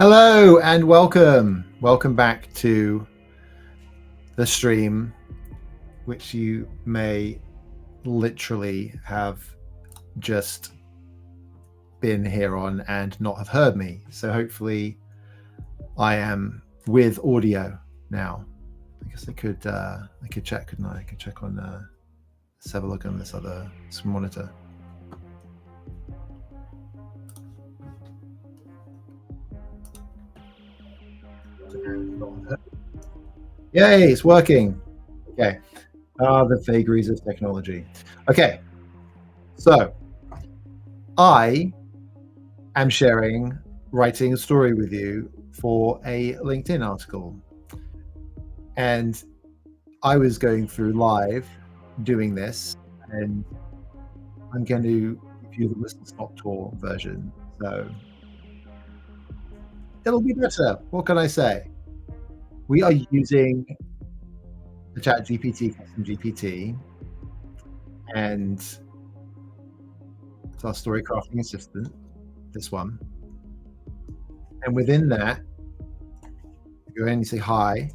Hello and welcome. Welcome back to the stream, which you may literally have just been here on and not have heard me. So hopefully I am with audio now. I guess I could check, couldn't I? I could check on let's have a look on this other monitor. Yay, it's working. Okay. The vagaries of technology. Okay. So I am writing a story with you for a LinkedIn article. And I was going through live doing this, and I'm going to give you the whistle stop tour version. So it'll be better. What can I say? We are using the ChatGPT custom GPT, and it's our story crafting assistant, this one. And within that, you only say hi.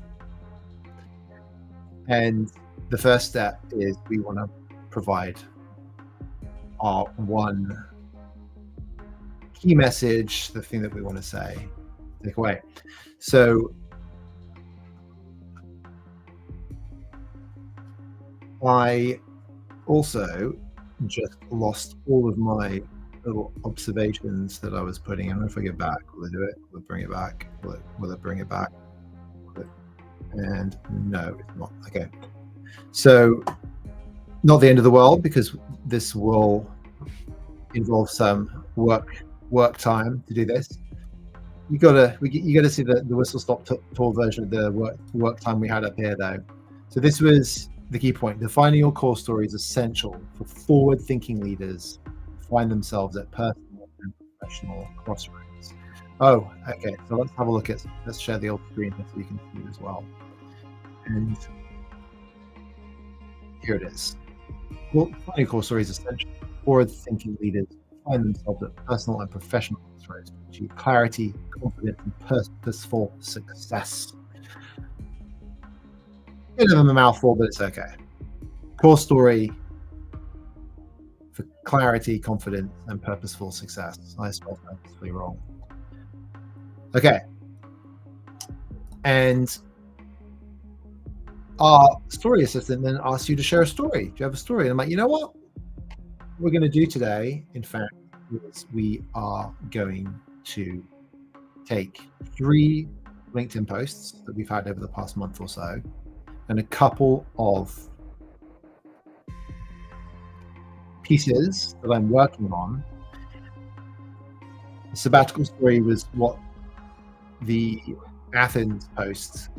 And the first step is we want to provide our one key message, the thing that we want to say, take away. So I also just lost all of my little observations that I was putting in. If I get back, will it do it? Will it bring it back? Will it bring it back? And no, it's not. Okay. So not the end of the world, because this will involve some work time to do this. You gotta see the whistle stop tour version of the work time we had up here, though. So this was the key point. Defining your core story is essential for forward-thinking leaders to find themselves at personal and professional crossroads. Oh, okay. So let's share the old screen here so you can see it as well. And here it is. Well, defining your core story is essential for forward-thinking leaders to find themselves at personal and professional crossroads to achieve clarity, confidence, and purposeful success. Bit of a mouthful, but it's okay. Core story for clarity, confidence, and purposeful success. I spelled purposefully wrong. Okay. And our story assistant then asks you to share a story. Do you have a story? And I'm like, you know what we're going to do today, in fact, is we are going to take 3 LinkedIn posts that we've had over the past month or so, and a couple of pieces that I'm working on. The sabbatical story was what the Athens post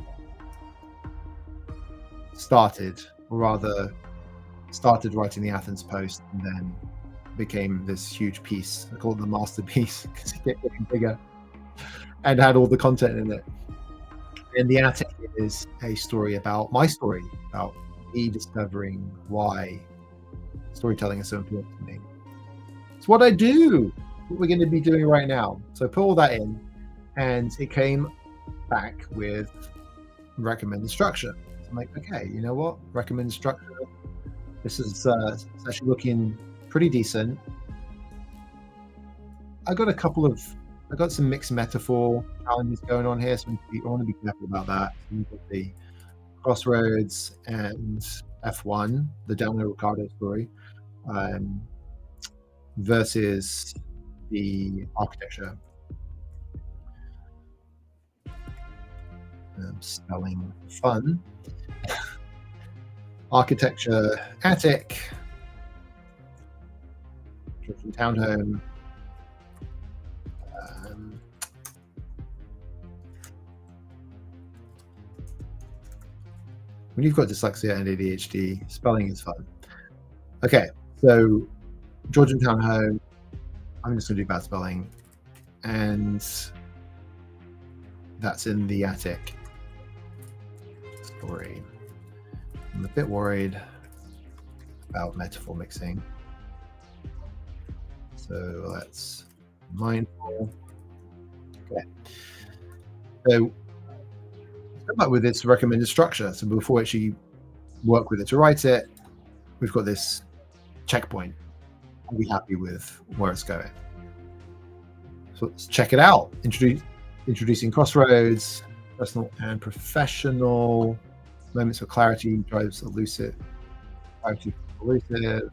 started writing the Athens post, and then became this huge piece. I call it the masterpiece because it kept getting bigger and had all the content in it. And the attic is a story about my story, about me discovering why storytelling is so important to me. It's what I do, what we're going to be doing right now. So put all that in, and it came back with recommended structure. So I'm like, okay, you know what? Recommended structure. This is it's actually looking pretty decent. I got some mixed metaphor challenges going on here, so I want to be careful about that. So we've got the crossroads and F1, the Daniel Ricciardo story, versus the architecture. Spelling fun. Architecture, attic, Georgian townhome. When you've got dyslexia and ADHD, spelling is fun. Okay, so Georgian townhome. I'm just going to do bad spelling, and that's in the attic story. I'm a bit worried about metaphor mixing, so let's mindful. Okay, So come up with its recommended structure. So before we actually work with it to write it, we've got this checkpoint. Are we happy with where it's going? So let's check it out. Introducing crossroads, personal and professional, moments of clarity, drives elusive, clarity elusive.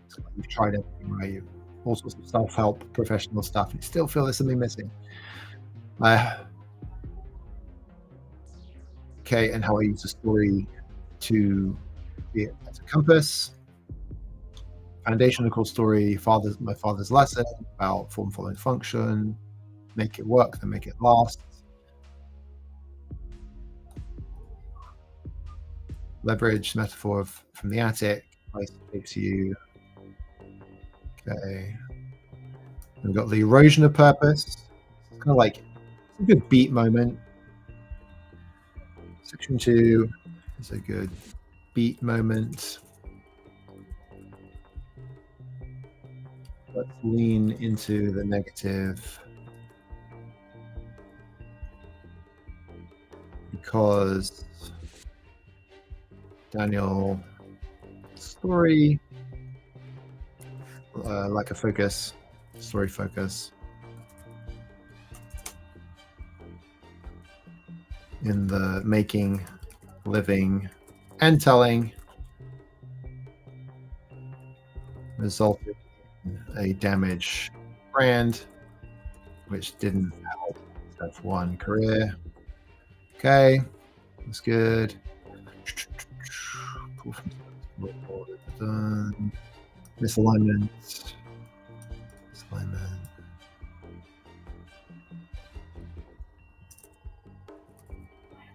So you've tried everything, right? All sorts of self-help, professional stuff. You still feel there's something missing. Okay, and how I use the story to be as a compass. Foundational core story, my father's lesson about form following function, make it work, then make it last. Leverage metaphor from the attic, place takes you. Okay. We've got the erosion of purpose. It's kind of like a good beat moment. Section 2 is a good beat moment. Let's lean into the negative because Daniel story, like a focus, story focus in the making, living, and telling resulted in a damaged brand, which didn't help F1 career. Okay, that's good. Done. Misalignment.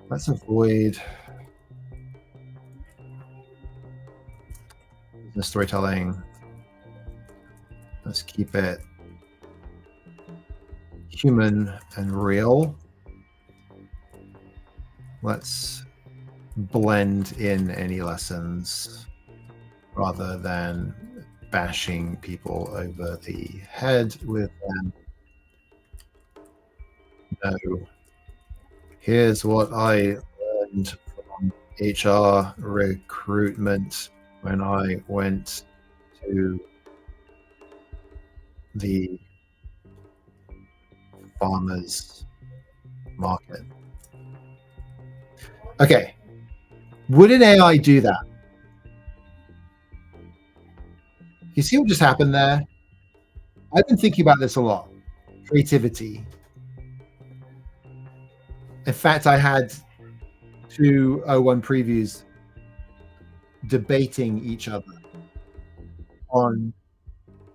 Let's avoid the storytelling. Let's keep it human and real. Let's blend in any lessons rather than bashing people over the head with them. No. Here's what I learned from HR recruitment when I went to the farmers market. Okay. Would an AI do that? You see what just happened there? I've been thinking about this a lot. Creativity. In fact, I had 2 01 previews debating each other on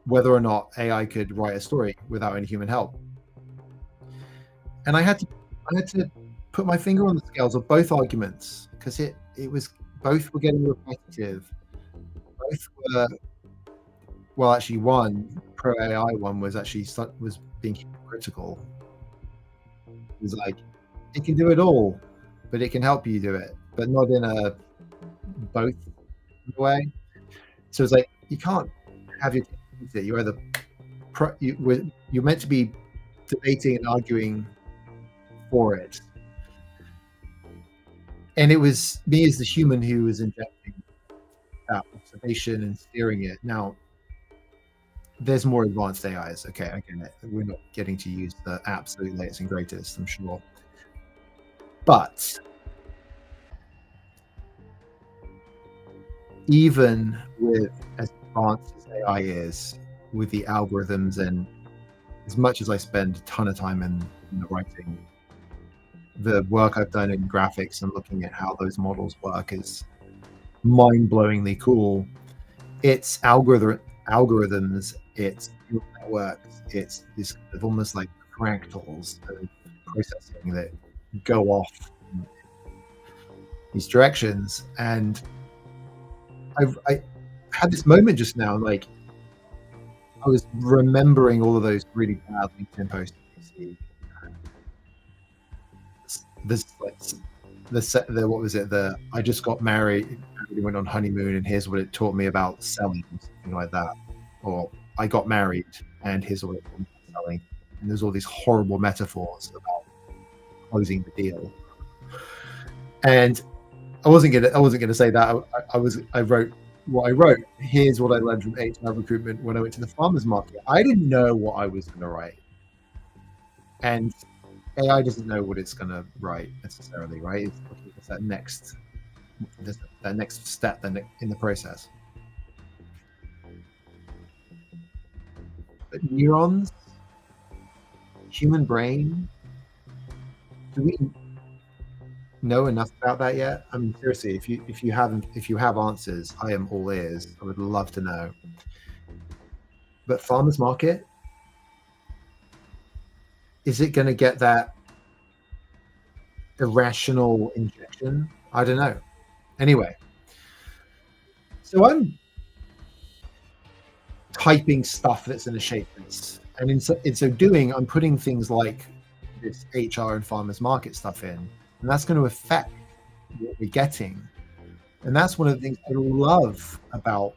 whether or not AI could write a story without any human help. And I had to put my finger on the scales of both arguments because it was both were getting repetitive. Both were, well, actually one pro AI one was being critical. It was like, it can do it all, but it can help you do it, but not in a both way. So it's like you can't have your it. You're either you're meant to be debating and arguing for it, and it was me as the human who was injecting that observation and steering it. Now there's more advanced AIs. Okay, I get it. We're not getting to use the absolute latest and greatest, I'm sure. But even with as advanced as AI is, with the algorithms, and as much as I spend a ton of time in the writing, the work I've done in graphics and looking at how those models work is mind-blowingly cool. It's algorithms, it's neural networks, it's this kind of almost like fractals of processing that go off in these directions. And I had this moment just now, like I was remembering all of those really bad LinkedIn posts you see. What was it? I just got married, we went on honeymoon, and here's what it taught me about selling, something like that. Or I got married, and here's what it taught me about selling. And there's all these horrible metaphors about closing the deal. And I wasn't gonna say that. I wrote what I wrote. Here's what I learned from HR recruitment when I went to the farmers market. I didn't know what I was gonna write, and AI doesn't know what it's gonna write necessarily, right? It's that next step in the process. But neurons, human brain, do we know enough about that yet? I mean, seriously, if you have answers, I am all ears. I would love to know. But farmers market, is it going to get that irrational injection? I don't know. Anyway, so I'm typing stuff that's in a shapeface, and in so doing, I'm putting things like this HR and farmers market stuff in, and that's going to affect what we're getting. And that's one of the things I love about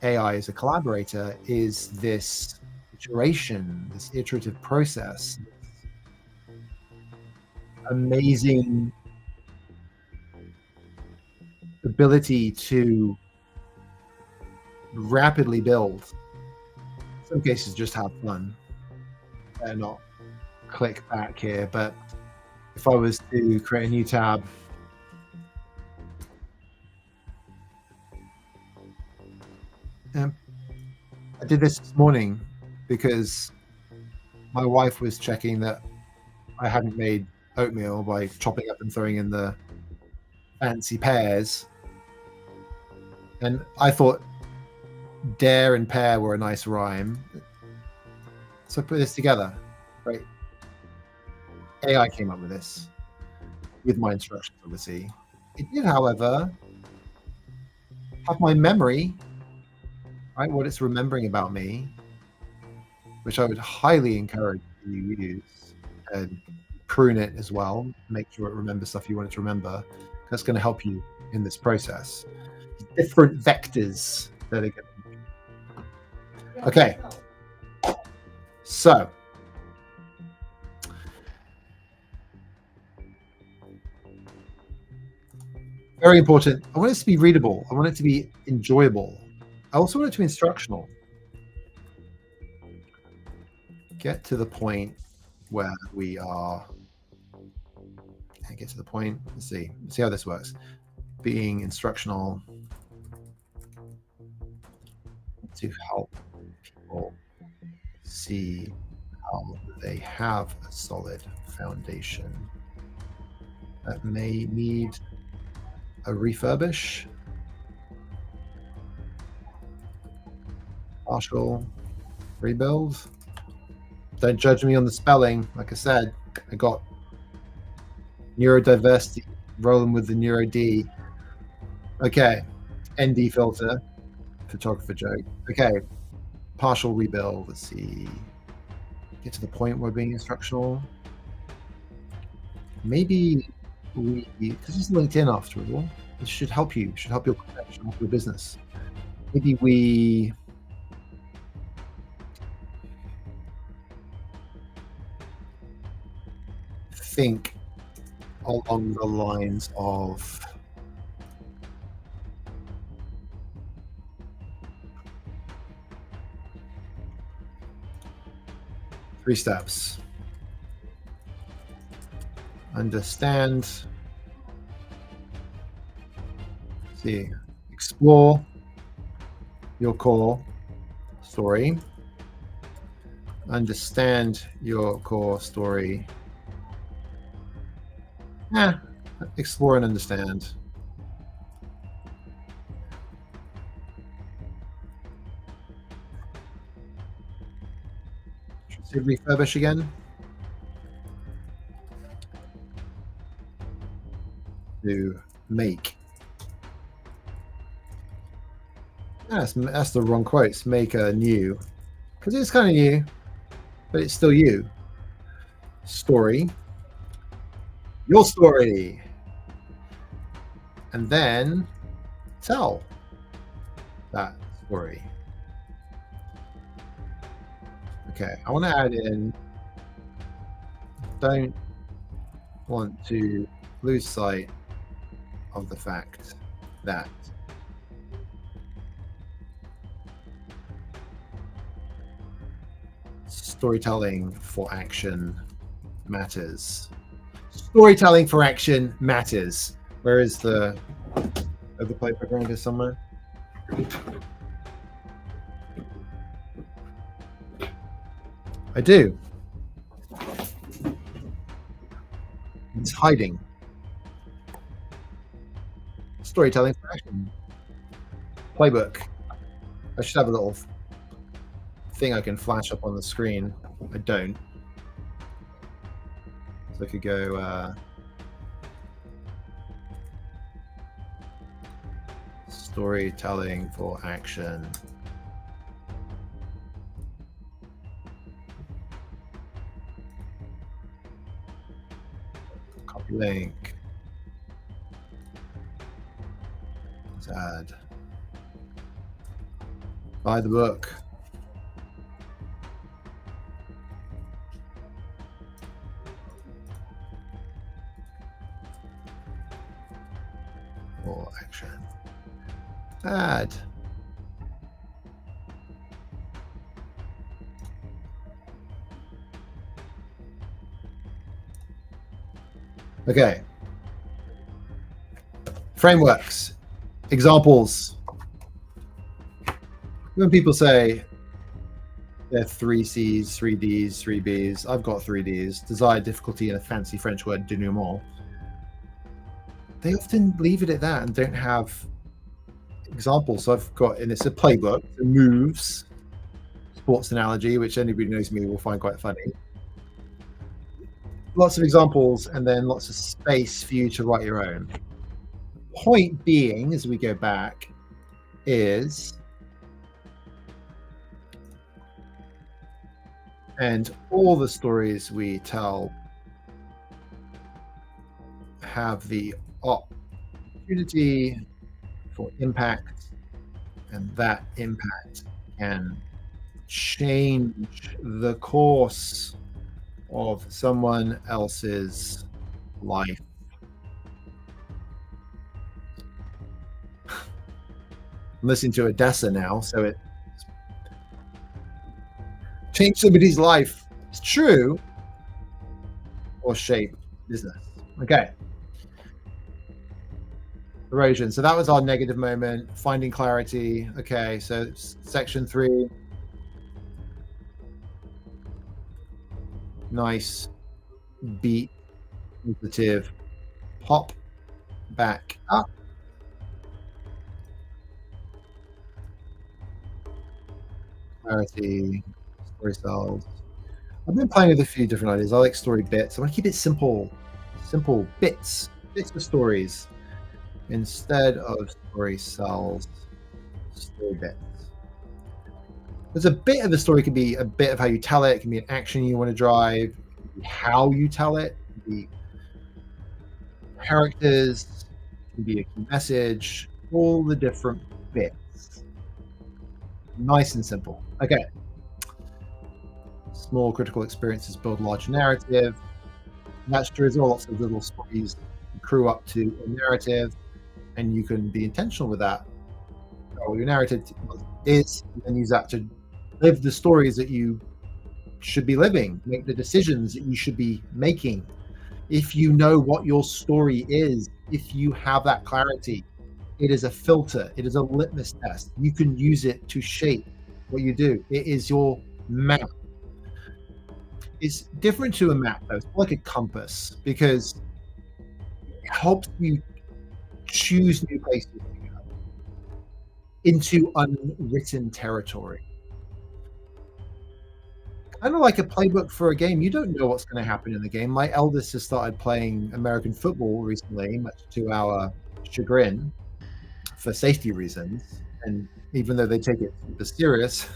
AI as a collaborator, is this iteration, this iterative process, amazing ability to rapidly build. In some cases, just have fun. Better not click back here, but if I was to create a new tab, I did this morning because my wife was checking that I hadn't made oatmeal by chopping up and throwing in the fancy pears, and I thought dare and pear were a nice rhyme, so I put this together. Right, AI came up with this with my instructions, obviously. It did, however, have my memory, right, what it's remembering about me, which I would highly encourage you use, and prune it as well, make sure it remembers stuff you want it to remember. That's going to help you in this process. Different vectors that are going to... Okay, so very important. I want it to be readable. I want it to be enjoyable. I also want it to be instructional. Get to the point where we are. Get to the point. Let's see how this works. Being instructional to help people see how they have a solid foundation that may need a refurbish, partial rebuild. Don't judge me on the spelling. Like I said, I got neurodiversity rolling with the neuro D. Okay, ND filter, photographer joke. Okay, partial rebuild. Let's see. Get to the point where being instructional. Maybe we, because it's LinkedIn after all, this should help you. Should help your career, should help your business. Maybe we think along the lines of three steps. Understand, see, explore your core story, understand your core story, explore and understand. Should we refurbish again? To make. That's the wrong quotes. Make a new, because it's kind of new, but it's still you. Story. Your story. And then tell that story. Okay, I want to add in, don't want to lose sight of the fact that storytelling for action matters. Storytelling for action matters. Where is the playbook around here somewhere? I do. It's hiding. Storytelling for action. Playbook. I should have a little thing I can flash up on the screen. I don't. So I could go storytelling for action. Copy link. Let's add. Buy the book. For action. Add. Okay. Frameworks. Examples. When people say they're 3 Cs, 3 Ds, 3 Bs, I've got 3 Ds, desired difficulty in a fancy French word, denouement, they often leave it at that and don't have examples. So I've got, and it's a playbook, the moves, sports analogy, which anybody who knows me will find quite funny. Lots of examples and then lots of space for you to write your own. Point being, as we go back, is, and all the stories we tell have the opportunity for impact, and that impact can change the course of someone else's life. I'm listening to Odessa now, so it changed somebody's life. It's true, or shape business. Okay. Erosion. So that was our negative moment. Finding clarity. Okay, so section 3. Nice beat, positive, pop back up. Clarity, story cells. I've been playing with a few different ideas. I like story bits. I want to keep it simple. Simple bits of stories instead of story cells, story bits. There's a bit of the story, can be a bit of how you tell it, it can be an action you want to drive, how you tell it, it can be characters, it can be a key message, all the different bits. Nice and simple. Okay. Small critical experiences build large narrative. That's true as well. Lots of little stories accrue up to a narrative, and you can be intentional with that. So your narrative is, and use that to live the stories that you should be living, make the decisions that you should be making. If you know what your story is, if you have that clarity, it is a filter, it is a litmus test. You can use it to shape what you do. It is your map. It's different to a map, though. It's like a compass, because it helps you choose new places to go into unwritten territory. Kind of like a playbook for a game. You don't know what's going to happen in the game. My eldest has started playing American football recently, much to our chagrin, for safety reasons. And even though they take it super serious,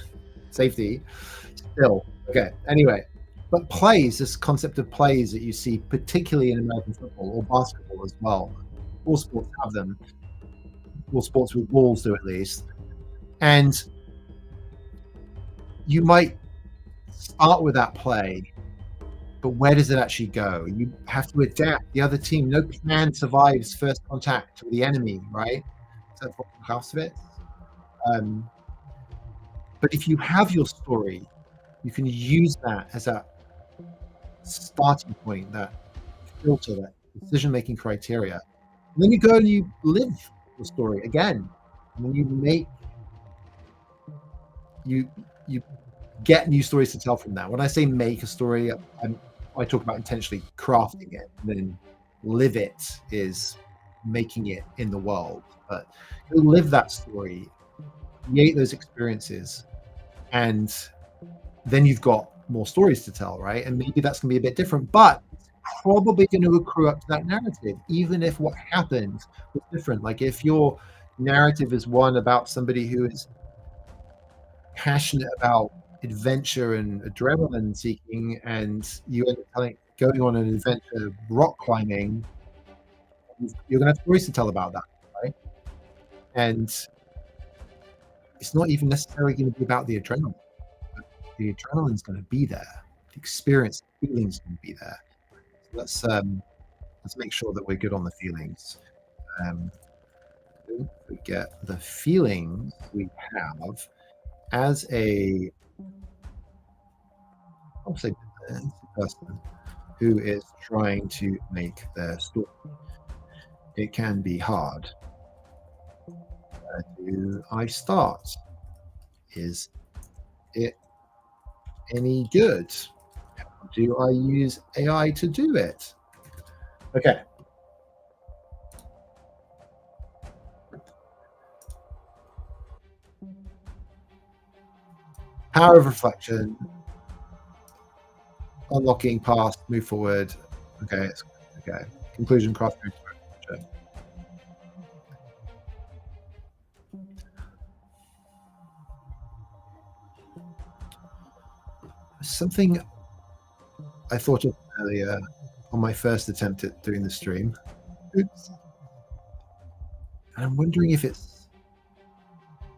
safety, still. Okay, anyway. But plays, this concept of plays that you see, particularly in American football or basketball as well. All sports have them. All sports with balls do, at least. And you might start with that play but where does it actually go? You have to adapt. The other team, no plan survives first contact with the enemy, right? Except for Clausewitz. But if you have your story, you can use that as a starting point, that filter, that decision-making criteria. And then you go and you live the story again. And then you get new stories to tell from that. When I say make a story, I talk about intentionally crafting it. And then live it is making it in the world. But you live that story, create those experiences, and then you've got more stories to tell, right? And maybe that's going to be a bit different, but it's probably going to accrue up to that narrative, even if what happened was different. Like if your narrative is one about somebody who is passionate about adventure and adrenaline seeking, and you end up going on an adventure rock climbing, you're going to have stories to tell about that, right? And it's not even necessarily going to be about the adrenaline. The adrenaline's going to be there. The experience, the feeling's going to be there. So let's make sure that we're good on the feelings. Don't forget the feelings we have as a, I'll say, person who is trying to make their story. It can be hard. Where do I start? Is it any good? How do I use AI to do it? Okay. Power of reflection. Unlocking past, move forward. Okay. Okay. Conclusion, craft. Something I thought of earlier on my first attempt at doing the stream. Oops. And I'm wondering if it's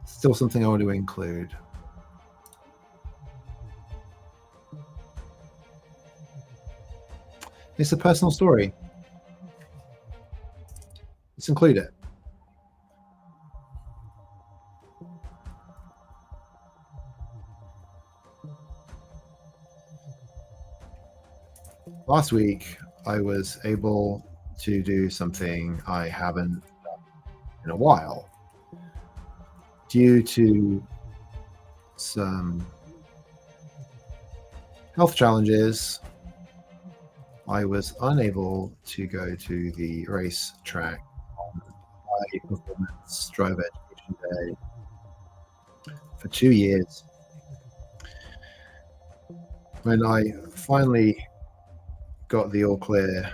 still something I want to include. It's a personal story. Let's include it. Last week, I was able to do something I haven't done in a while. Due to some health challenges, I was unable to go to the race track on high performance driver education day for 2 years. When I finally got the all clear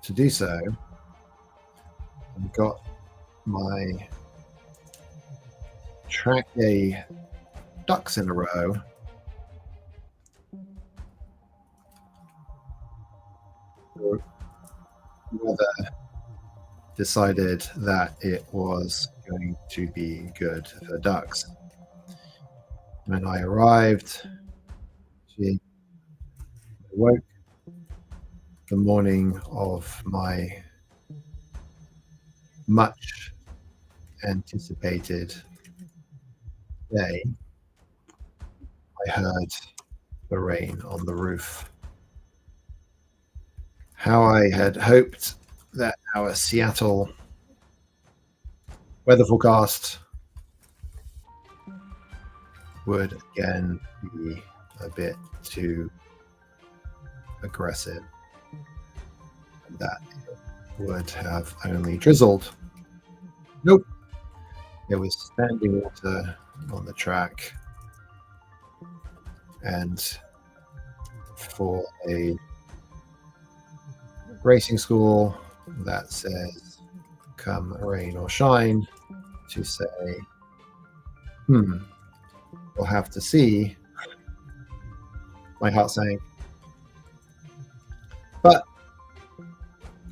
to do so, and got my track day ducks in a row, the weather decided that it was going to be good for ducks. When I arrived, I woke the morning of my much anticipated day. I heard the rain on the roof. How I had hoped that our Seattle weather forecast would again be a bit too aggressive, and that it would have only drizzled. Nope. There was standing water on the track, and for a racing school that says come rain or shine, to say, we'll have to see, my heart sank. But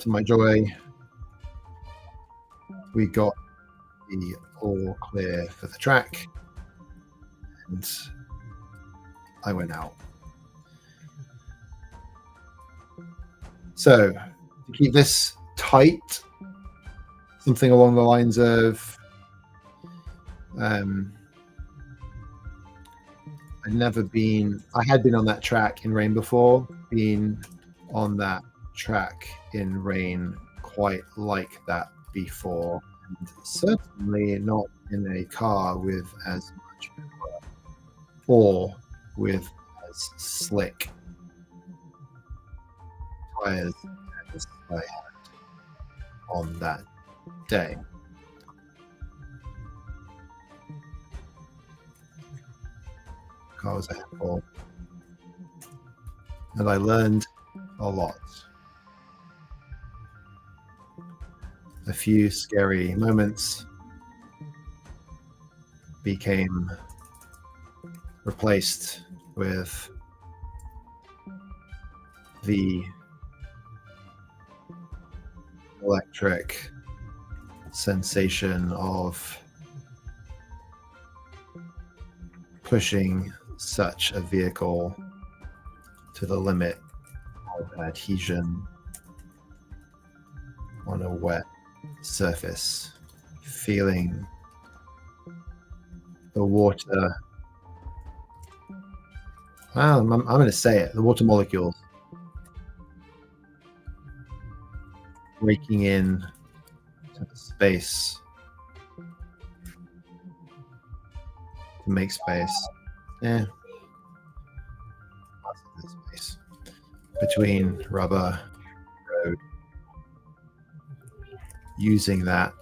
to my joy, we got the all clear for the track, and I went out. So to keep this tight, something along the lines of I had been on that track in Rain before, been on that track in Rain quite like that before, and certainly not in a car with as much power or with as slick tires as I had on that day. Car was a handful, and I learned a lot. A few scary moments became replaced with the electric sensation of pushing such a vehicle to the limit of adhesion on a wet surface, feeling the water. Well, I'm going to say it, the water molecules breaking in to the space to make space. Yeah. Space between rubber road, using that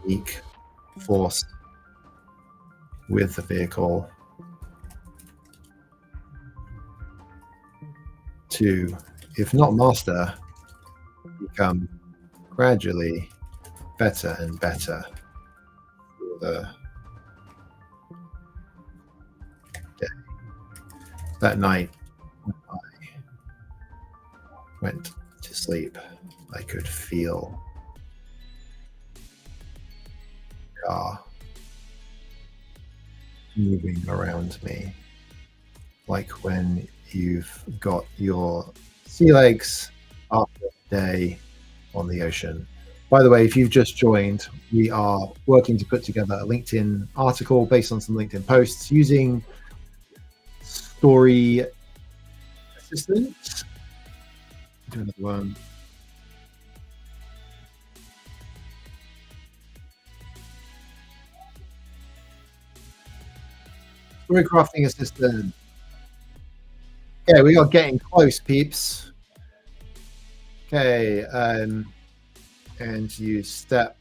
unique force with the vehicle to, if not master, become gradually better and better for the day. That night, when I went to sleep, I could feel the car moving around me, like when you've got your sea legs after a day on the ocean. By the way, if you've just joined, we are working to put together a LinkedIn article based on some LinkedIn posts using Story Assistant. Do another one. Story Crafting Assistant. Okay, we are getting close, peeps. Okay, and you step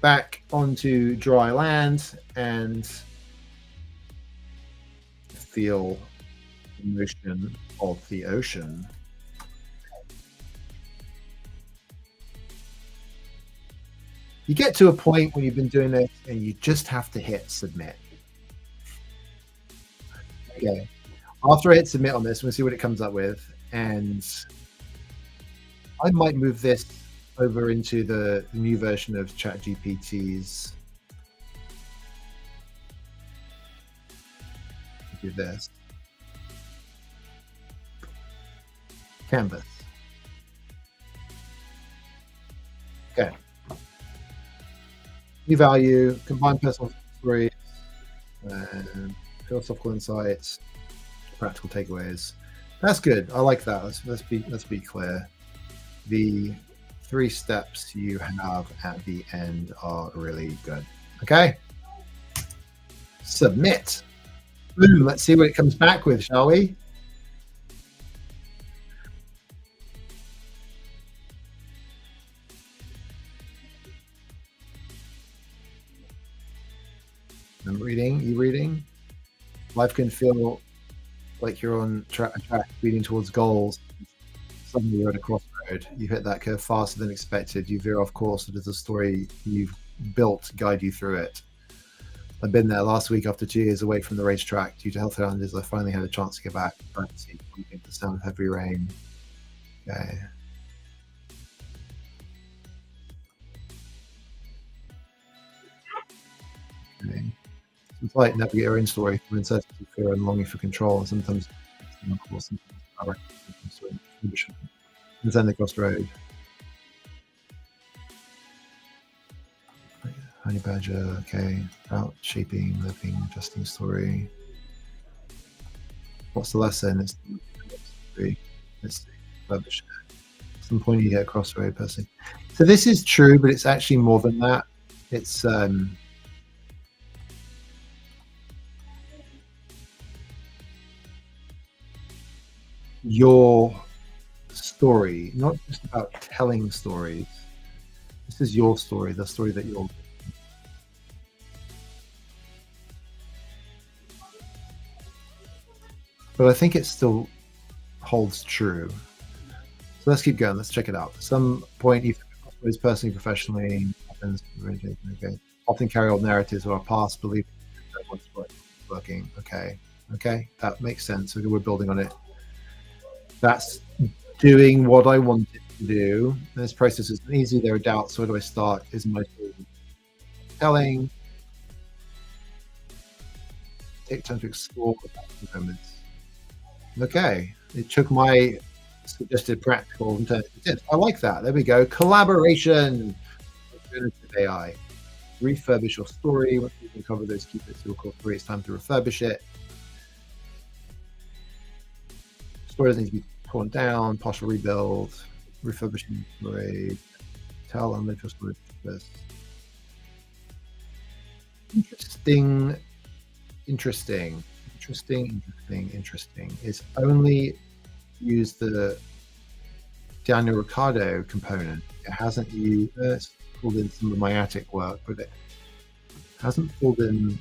back onto dry land and feel the motion of the ocean. You get to a point when you've been doing this and you just have to hit submit. Okay. After I hit submit on this, we'll see what it comes up with. And I might move this over into the new version of ChatGPT's. Do this. Canvas. Okay. New value, combine personal stories, and philosophical insights, practical takeaways. That's good. I like that. Let's be clear. The 3 steps you have at the end are really good. Okay. Submit. Boom. Let's see what it comes back with, shall we? I'm reading. You reading? Life can feel like you're on a track speeding towards goals. Suddenly you're at a crossroad. You hit that curve faster than expected. You veer off course. Does the story you've built guide you through it? I've been there last week after 2 years away from the racetrack. Due to health challenges, I finally had a chance to get back. Practicing the sound of heavy rain. Okay. Okay. It's like navigate your own story through uncertainty, fear, and longing for control, and sometimes of course, and then the crossroad. Honey Badger, okay. About shaping, living, adjusting story. What's the lesson? It's rubbish. At some point you get a crossroad person. So this is true, but it's actually more than that. It's your story, not just about telling stories. This is your story, the story that you're. But I think it still holds true. So let's keep going. Let's check it out. At some point, you is personally, professionally, happens, okay. Often carry old narratives of our past, believe what's working. Okay, that makes sense. We're building on it. That's doing what I want it to do. And this process isn't easy. There are doubts. So where do I start? Is my telling? Take time to explore the moments. Okay, it took my suggested practical and turned it into tips. I like that. There we go. Collaboration. AI. Refurbish your story. Once you can cover those key bits of your core story, it's time to refurbish it. Story doesn't need to be torn down. Partial rebuild. Refurbishing story. Tell and live your story first. Interesting is only use the Daniel Ricciardo component. It hasn't used it's pulled in some of my attic work, but it hasn't pulled in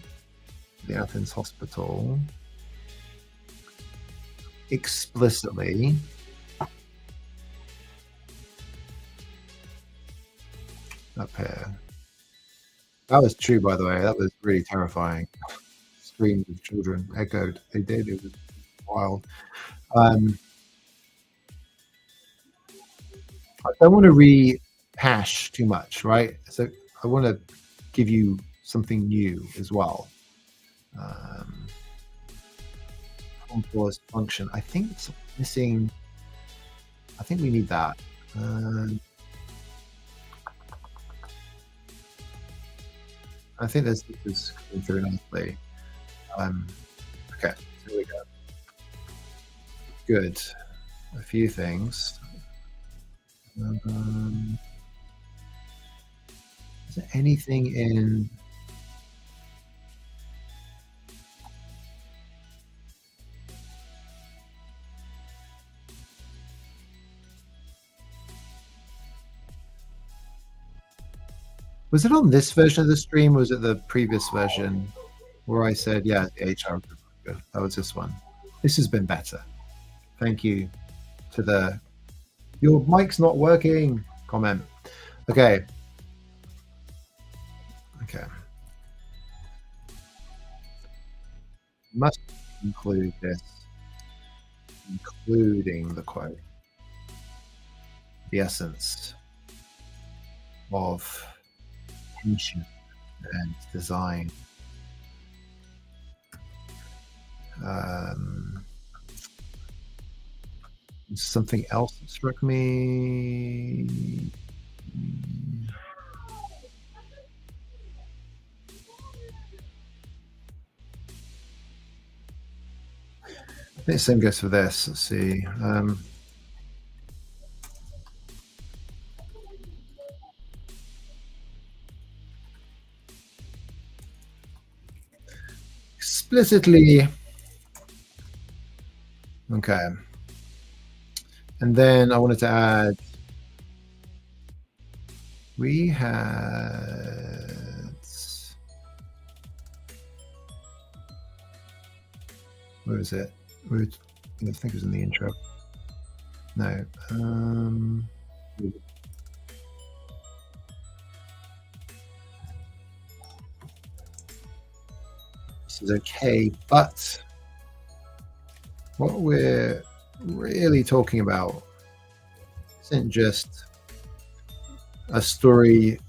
the Athens Hospital explicitly. Up here. That was true, by the way. That was really terrifying. Screams of children echoed. They did. It was wild. I don't want to rehash too much, right? So I want to give you something new as well. Force function. I think it's missing. I think we need that. I think this is coming through nicely. Okay, so here we go. Good. A few things. Is there anything in? Was it on this version of the stream, or was it the previous version where I said, yeah, the HR good? That was this one. This has been better. Thank you to the your mic's not working comment. Okay. Must include this, including the quote, the essence of tension and design. Something else that struck me. I think the same goes for this. Let's see. Explicitly. Okay. And then I wanted to add, we had, where is it? I think it was in the intro. No. This is okay, but what we're really talking about isn't just a story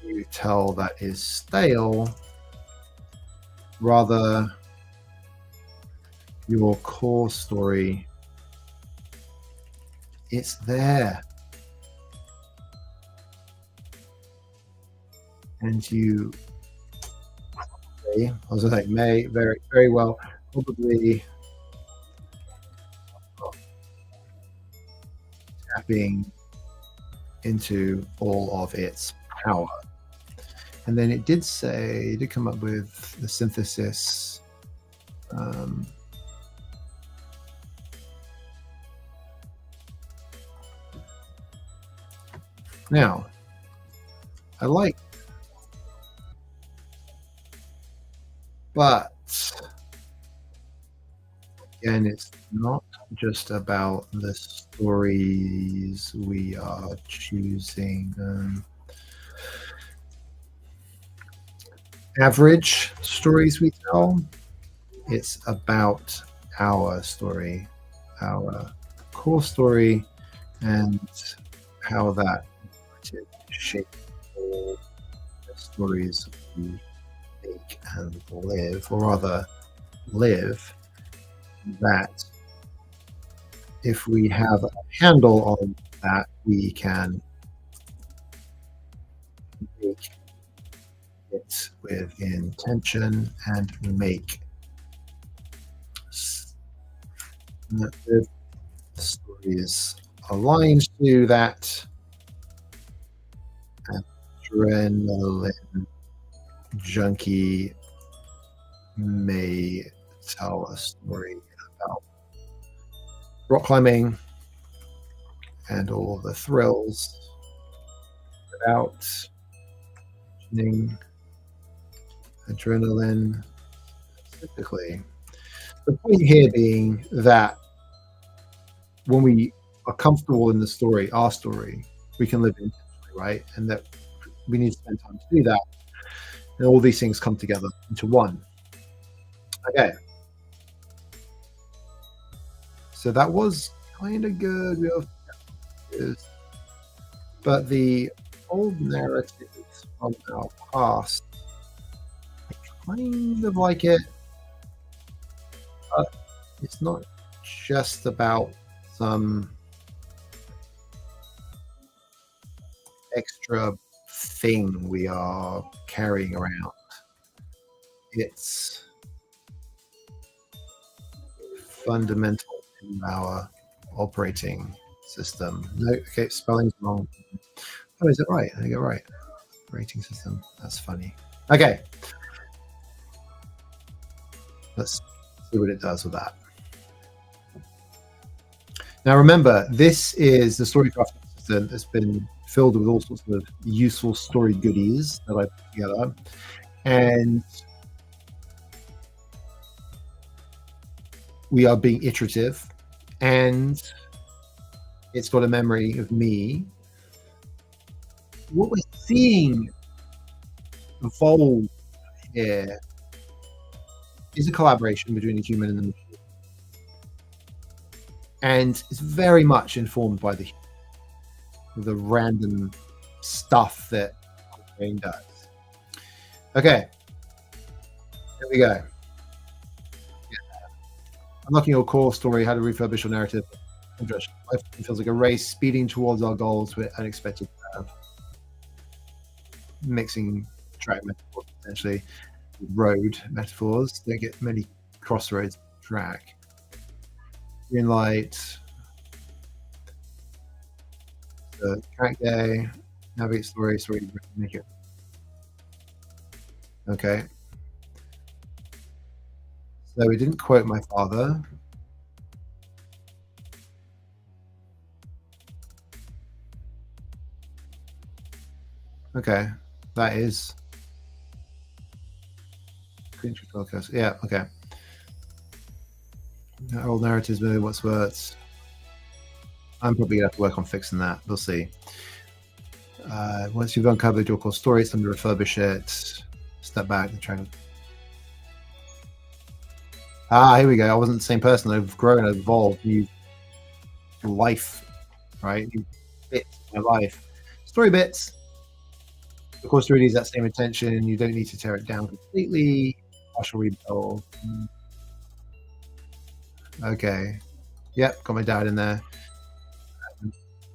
you tell that is stale, rather your core story, it's there. And you, I was like, may very, very well probably tapping into all of its power. And then it did say, it did come up with the synthesis. Now, I like, but again, it's not just about the stories we are choosing. Average stories we tell. It's about our story, our core story, and how that shapes all the stories we make and live, or rather live, that if we have a handle on that, we can make it with intention and make the stories aligned to that adrenaline junkie may tell a story about rock climbing and all the thrills without mentioning adrenaline specifically. The point here being that when we are comfortable in the story, our story, we can live intentionally, right? And that we need to spend time to do that. And all these things come together into one. Okay. So that was kind of good. But the old narratives from our past, I kind of like it. But it's not just about some extra thing we are carrying around. It's fundamental to our operating system. No, okay, spelling's wrong. Oh, is it right? I think it right. Operating system. That's funny. Okay. Let's see what it does with that. Now remember, this is the story crafting system that's been filled with all sorts of useful story goodies that I put together. And we are being iterative, and it's got a memory of me. What we're seeing evolve here is a collaboration between a human and the machine. And it's very much informed by the random stuff that the brain does. Okay, here we go. Unlocking your core story, how to refurbish your narrative. Life feels like a race speeding towards our goals with unexpected curve. Mixing track metaphors, essentially, road metaphors. Don't get many crossroads track. Green light. The track day. Navigate story, make it. Okay. So we didn't quote my father. Okay, that is focus. Yeah, okay. Old narratives, maybe what's words. I'm probably gonna have to work on fixing that. We'll see. Once you've uncovered your core story, it's time to refurbish it. Step back and try and. Here we go. I wasn't the same person. I've grown, I've evolved. New life, right? New bits of my life. Story bits. Of course, story needs that same attention. You don't need to tear it down completely. Partial rebuild. Okay. Yep, got my dad in there.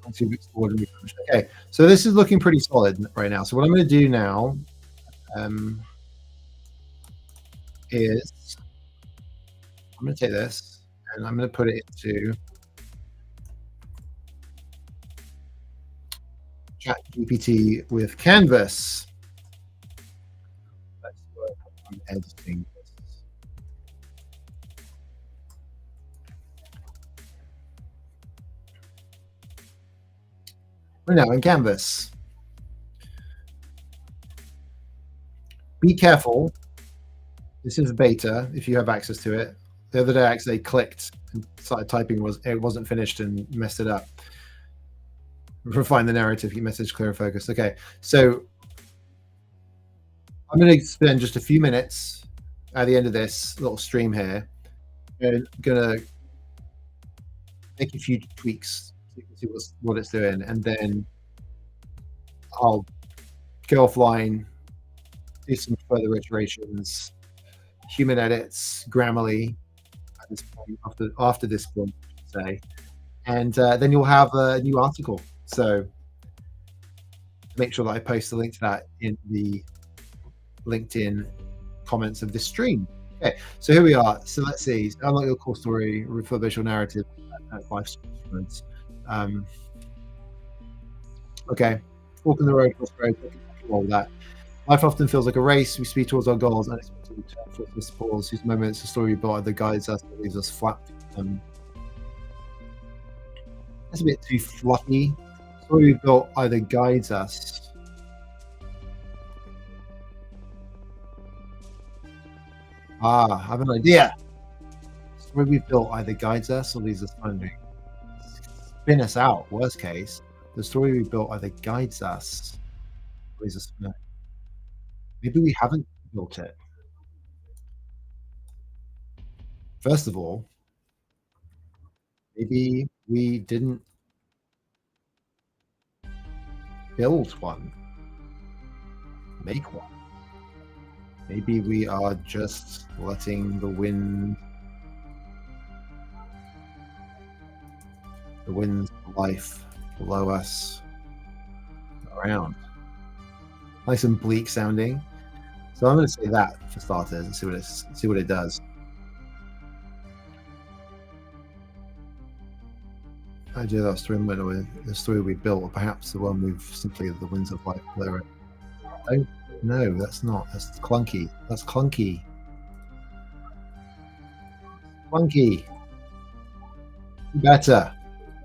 Okay, so this is looking pretty solid right now. So what I'm going to do now is I'm going to take this and I'm going to put it into ChatGPT with Canvas. Let's work on editing this. We're now in Canvas. Be careful. This is beta if you have access to it. The other day I actually clicked and started typing, it wasn't finished and messed it up. Refine the narrative, keep message clear and focused. Okay, so I'm going to spend just a few minutes at the end of this little stream here. I'm going to make a few tweaks so you can see what it's doing, and then I'll go offline, do some further iterations, human edits, Grammarly at this point, after this point, I should say, and then you'll have a new article. So make sure that I post the link to that in the LinkedIn comments of this stream. Okay, so here we are. So let's see. Unlike your core story, refer visual narrative at 5 words. Okay, walking the road, cross road, all that. Life often feels like a race. We speed towards our goals, and unexpectedly turn for this pause. These moments, the story we built, that guides us, that leaves us flat. That's a bit too fluffy. The story we built either guides us. I have an idea. The story we built either guides us or leaves us wondering. Spin us out. Worst case, the story we built either guides us or leaves us wondering. Maybe we haven't built it. First of all, maybe we didn't build one, make one. Maybe we are just letting the winds of life blow us around. Nice and bleak sounding. So I'm going to say that for starters and see what it does. I do that story with the story we built, or perhaps the one we've simply the winds of life blow. Oh no, that's not. That's clunky. That's clunky. Clunky. Better.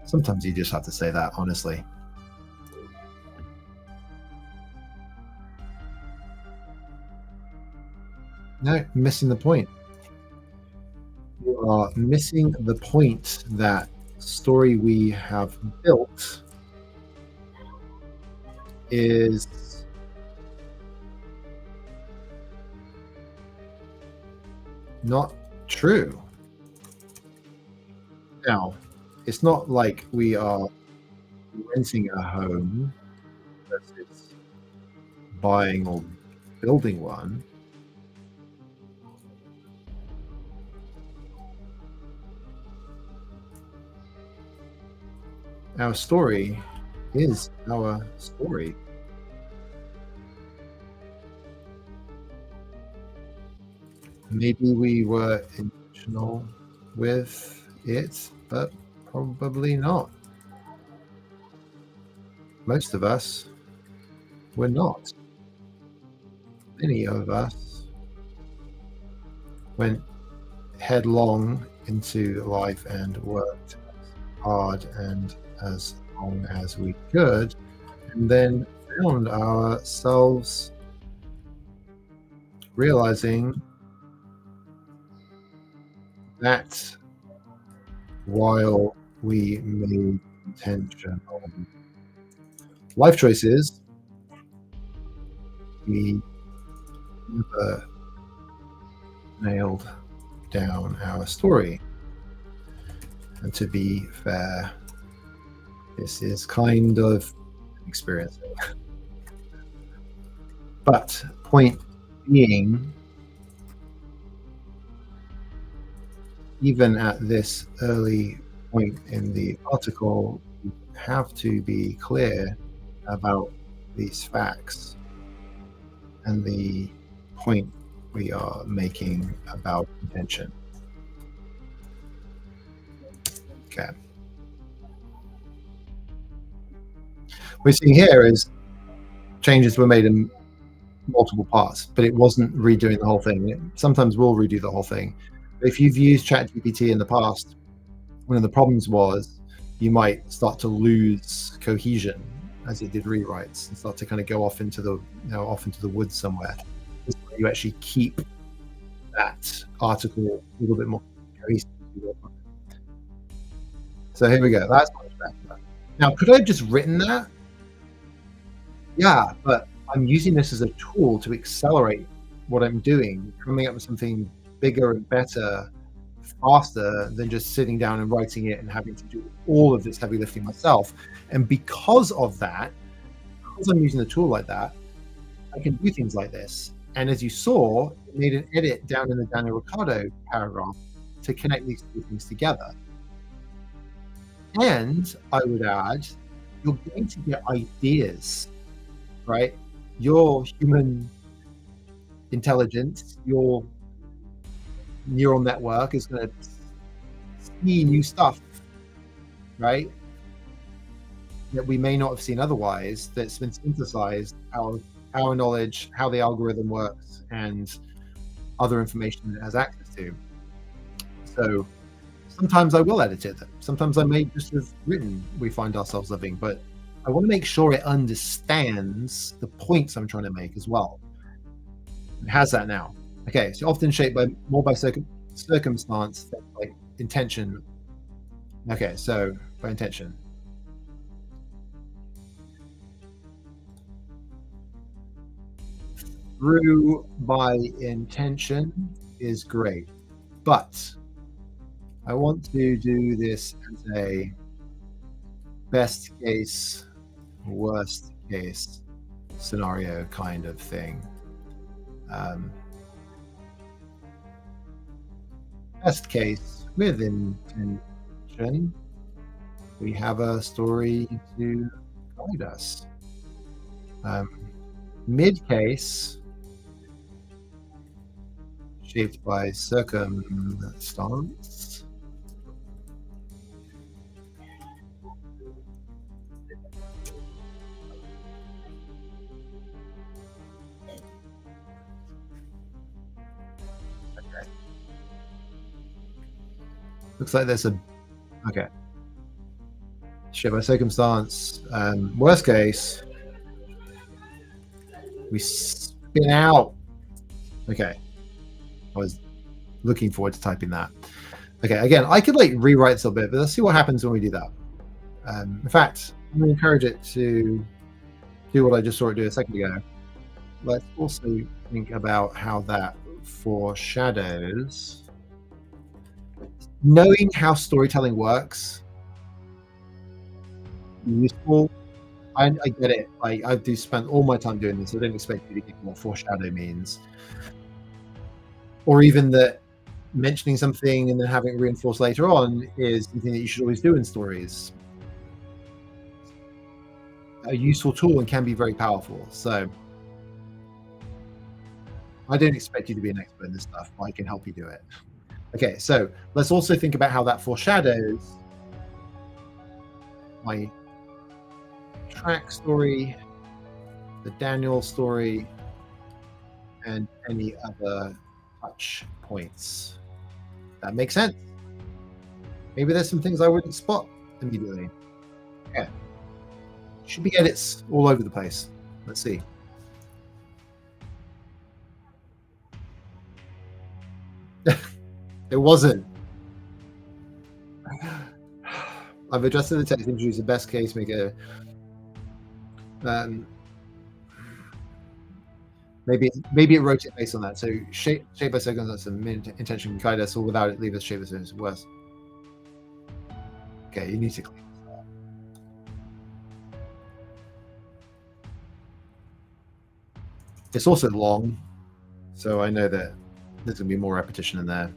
Sometimes you just have to say that, honestly. No, missing the point. You are missing the point that story we have built is not true. Now, it's not like we are renting a home versus buying or building one. Our story is our story. Maybe we were intentional with it, but probably not. Most of us were not. Many of us went headlong into life and worked hard and as long as we could, and then found ourselves realizing that while we made intentional life choices, we never nailed down our story. And to be fair, this is kind of experiencing. But point being, even at this early point in the article, you have to be clear about these facts and the point we are making about intention. Okay. What we're seeing here is changes were made in multiple parts, but it wasn't redoing the whole thing. It sometimes will redo the whole thing. But if you've used ChatGPT in the past, one of the problems was you might start to lose cohesion as it did rewrites and start to kind of go off into the off into the woods somewhere. This way you actually keep that article a little bit more cohesive. So here we go. That's much better. Now, could I have just written that? Yeah, but I'm using this as a tool to accelerate what I'm doing, coming up with something bigger and better faster than just sitting down and writing it and having to do all of this heavy lifting myself. And because of that, because I'm using a tool like that, I can do things like this. And as you saw, it made an edit down in the Daniel Ricciardo paragraph to connect these two things together. And I would add, you're going to get ideas, right? Your human intelligence, your neural network is going to see new stuff, right? That we may not have seen otherwise, that's been synthesized out of our knowledge, how the algorithm works, and other information that it has access to. So sometimes I will edit it. Sometimes I may just have written "we find ourselves living," but I want to make sure it understands the points I'm trying to make as well. It has that now. Okay, so often shaped more by circumstance than by intention. Okay, so by intention. Through by intention is great, but I want to do this as a best case, worst case scenario kind of thing. Best case, with intention, we have a story to guide us. Mid case, shaped by circumstance. Okay. Looks like there's a okay. Shaped by circumstance. Worst case, we spin out. Okay. I was looking forward to typing that. Okay, again, I could like rewrite this a bit, but let's see what happens when we do that. In fact, I'm going to encourage it to do what I just saw it do a second ago. Let's also think about how that foreshadows. Knowing how storytelling works, useful. I get it. I do spend all my time doing this. I don't expect you to get what foreshadow means. Or even that mentioning something and then having it reinforced later on is something that you should always do in stories. A useful tool and can be very powerful. So I don't expect you to be an expert in this stuff, but I can help you do it. Okay, so let's also think about how that foreshadows my track story, the Daniel story, and any other touch points. That makes sense. Maybe there's some things I wouldn't spot immediately. Yeah. Should be edits all over the place. Let's see. It wasn't. I've adjusted the text, introduce the best case, make it maybe it wrote it based on that. So shape by circumstance and intention can guide us, or without it leave us shape as worse. Okay, you need to clean this up. It's also long, so I know that there's gonna be more repetition in there.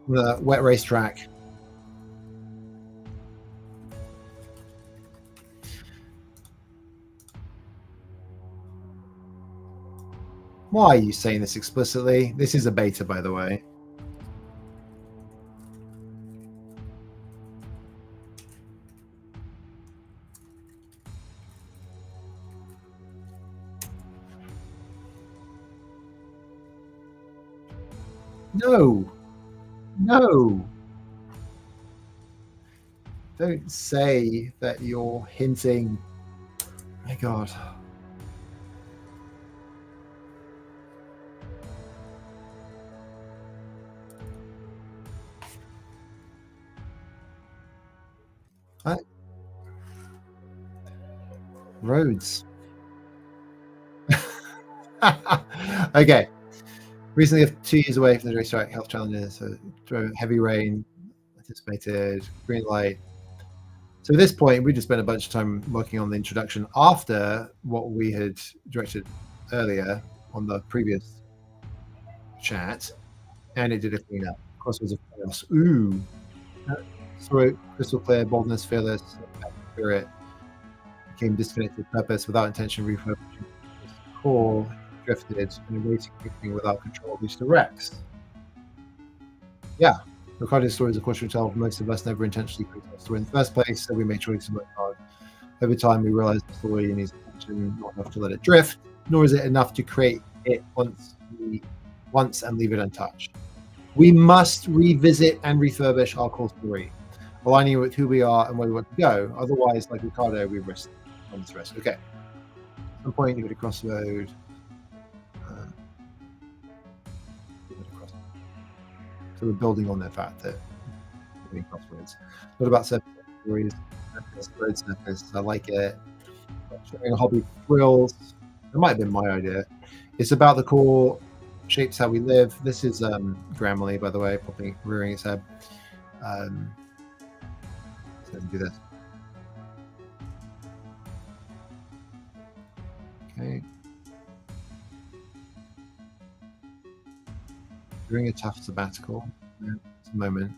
The wet racetrack. Why are you saying this explicitly? This is a beta, by the way. No. No. Don't say that you're hinting. My God. What? Roads. Okay. Recently, 2 years away from the racetrack health challenges. So heavy rain, anticipated, green light. So at this point, we just spent a bunch of time working on the introduction after what we had directed earlier on the previous chat, and it did a cleanup. Crossroads of chaos. Ooh. Throat, crystal clear, boldness, fearless, spirit. Became disconnected purpose without intention, refurbishing core, drifted, and waiting without control, reached the Rex. Yeah. Ricardo's story is a cautionary tale. Most of us never intentionally created our story in the first place, so we made choices and worked hard. Over time, we realized the story needs attention, not enough to let it drift, nor is it enough to create it once and leave it untouched. We must revisit and refurbish our core story, aligning with who we are and where we want to go. Otherwise, like Ricardo, we risk on this risk. Okay. At some point, you hit a crossroad. So we're building on the fact that we're doing crossroads. What about surface stories? Road surface. I like it. Sharing a hobby thrills. It might have been my idea. It's about the core, shapes how we live. This is Grammarly, by the way, rearing its head. So let's do this. Okay. During a tough sabbatical. Yeah, it's a moment.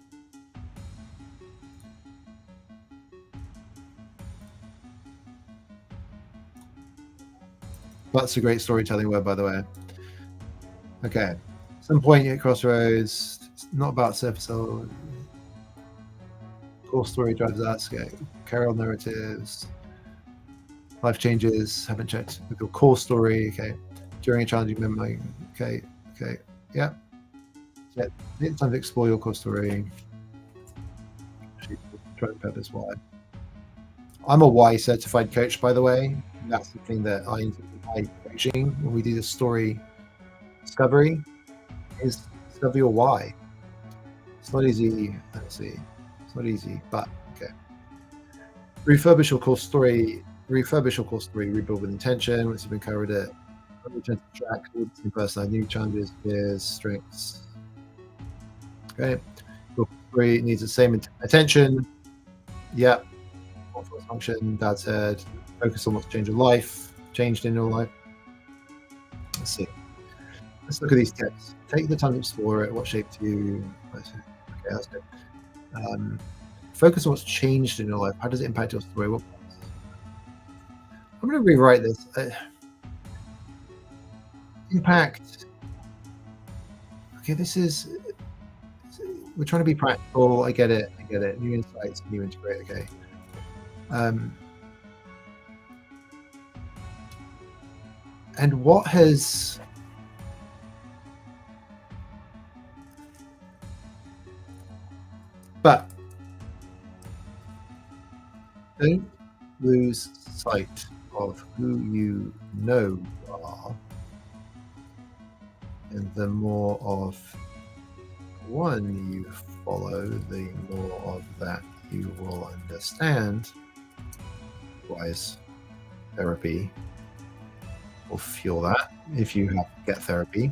That's a great storytelling word, by the way. Okay. At some point you hit crossroads. It's not about surface level. Core story drives us. Okay. Carry on narratives. Life changes. Haven't checked with your core story. Okay. During a challenging memory. Okay. Okay. Yeah. It's time to explore your core story. Drive purpose. Why? I'm a Y certified coach, by the way. That's the thing that I in coaching when we do the story discovery is discover your why. It's not easy. Let's see. It's not easy, but okay. Refurbish your core story. Rebuild with intention. Once you've uncovered it, return to track. New person, new challenges, fears, strengths. Okay. Your story needs the same attention. Yeah. Function. Dad said, focus on what's changed in your life. Let's see. Let's look at these tips. Take the time to explore it. What shaped you? Okay, that's good. Focus on what's changed in your life. How does it impact your story? I'm going to rewrite this. Impact. Okay, we're trying to be practical. I get it. New insights, new integrate. Okay. And what has but don't lose sight of who you know you are, and the more of one you follow, the more of that you will understand. Otherwise, therapy will fuel that if you have to get therapy.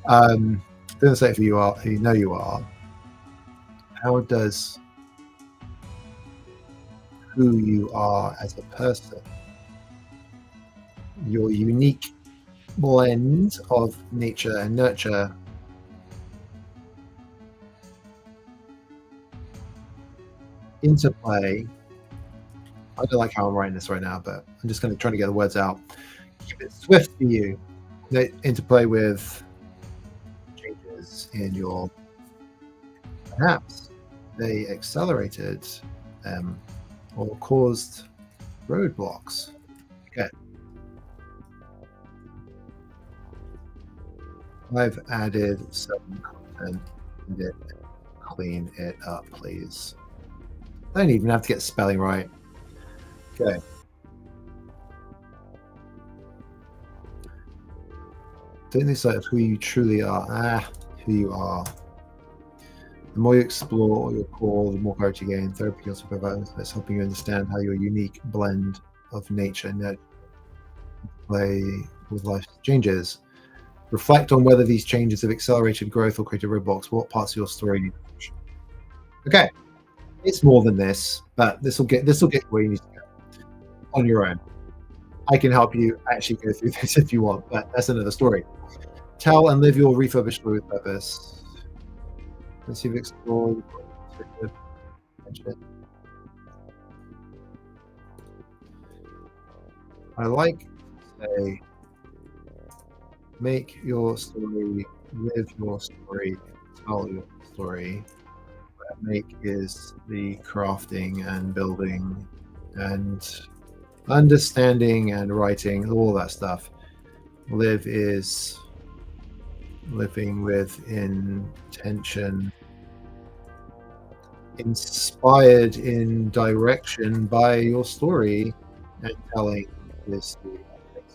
Don't say who you are, who you know you are. How does who you are as a person, your unique blend of nature and nurture, interplay. I don't like how I'm writing this right now, but I'm just going to try to get the words out. Keep it swift for you. They interplay with changes in your perhaps they accelerated or caused roadblocks. Okay. I've added some content and it clean it up, please. I don't even have to get spelling right. Okay. Don't lose sight of who you truly are. Who you are. The more you explore your core, the more clarity you gain. Therapy also provides that's helping you understand how your unique blend of nature and nurture play with life changes. Reflect on whether these changes have accelerated growth or created roadblocks. What parts of your story need attention? Okay, it's more than this, but this will get where you need to go on your own. I can help you actually go through this if you want, but that's another story. Tell and live your refurbished story with purpose. Once you've explored, I like to say, make your story, live your story, tell your story. What make is the crafting and building and understanding and writing, all that stuff. Live is living with intention, inspired in direction by your story, and telling this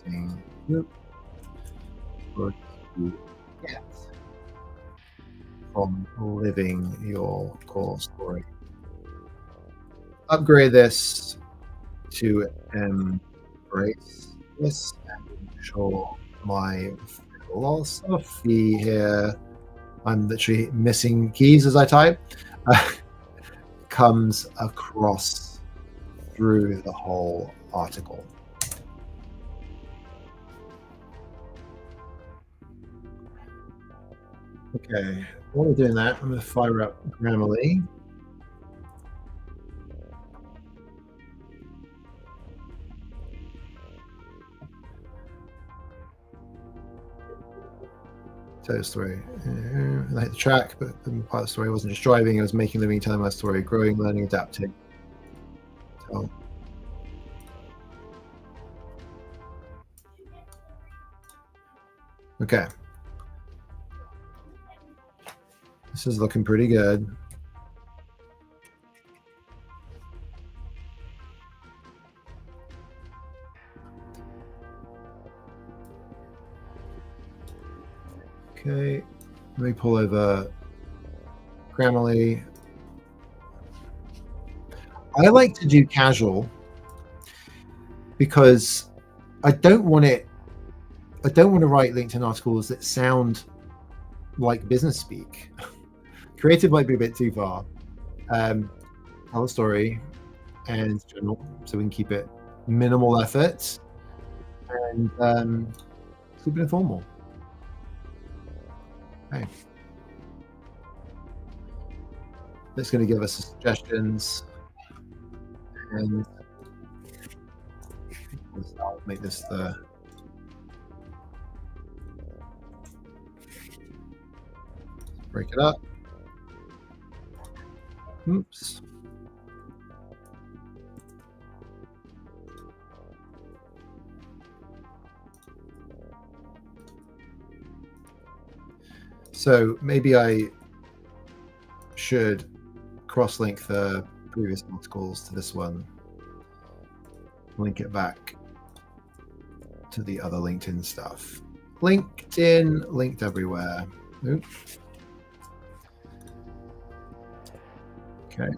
amazing what you get from living your core story. Upgrade this to embrace this and ensure my philosophy here, I'm literally missing keys as I type, comes across through the whole article. Okay, while we're doing that, I'm going to fire up Grammarly. Tell the story. I hit the track, but part of the story wasn't just driving, it was making, living, telling my story, growing, learning, adapting. So, okay. This is looking pretty good. Okay, let me pull over Grammarly. I like to do casual because I don't want to write LinkedIn articles that sound like business speak. Creative might be a bit too far. Tell a story and general, so we can keep it minimal effort and keep it informal. Okay. That's going to give us suggestions, and I'll make this the break it up. Oops. So maybe I should cross-link the previous articles to this one, link it back to the other LinkedIn stuff. LinkedIn linked everywhere. Oops. Okay.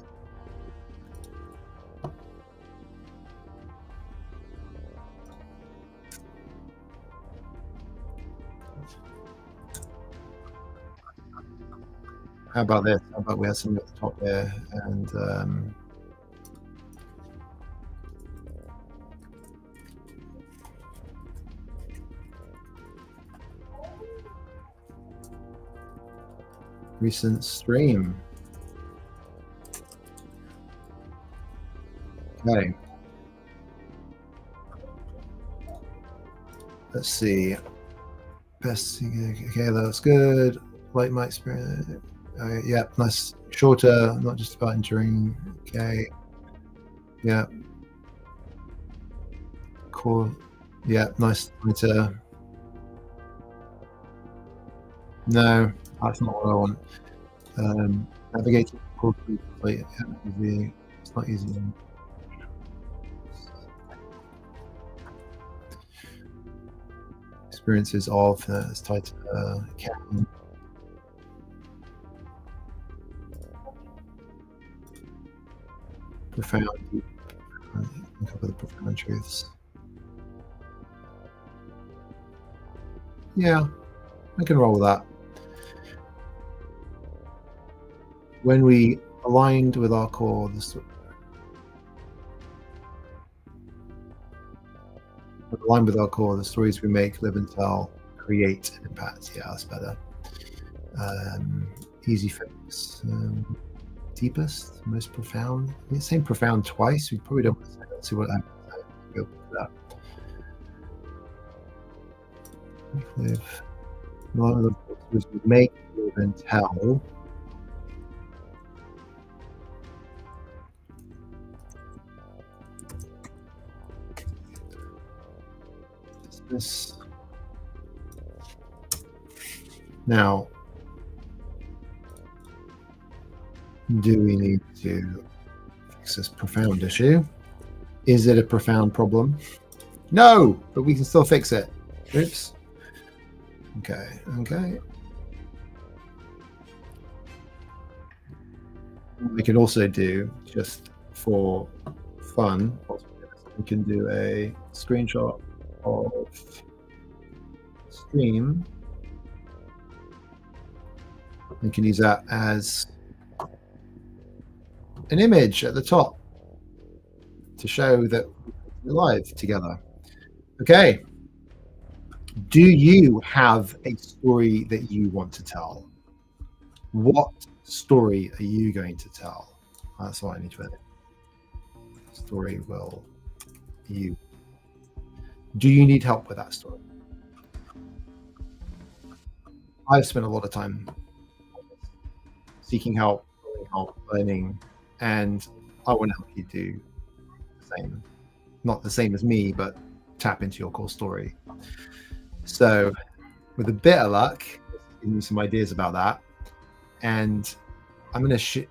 How about this? How about we have something at the top there and recent stream. Okay. Let's see. Best. Okay, that's good. Like my experience. Yeah, nice. Shorter, not just about enduring. Okay. Yeah. Cool. Yeah, nice. No, that's not what I want. Navigating course briefly. Yeah, it's not easy. Experiences of it's tied to accounting. Profound, uncover the profound truths. Yeah, I can roll with that. When we aligned with our core, the stories we make, live and tell, create and impact. Yeah, that's better. Easy fix. Deepest, most profound. It's saying profound twice. We probably don't want to say that. Let's see what happens. Go with that. Live. One of the stories we make, live and tell. This. Now, do we need to fix this profound issue? Is it a profound problem? No, but we can still fix it. Oops. Okay. We can also do, just for fun, we can do a screenshot of stream. We can use that as an image at the top to show that we're live together. Okay. Do you have a story that you want to tell? What story are you going to tell? That's what I need to know. Story will you. Do you need help with that story? I've spent a lot of time seeking help, learning, and I want to help you do the same. Not the same as me, but tap into your core story. So, with a bit of luck, give me some ideas about that. And I'm actually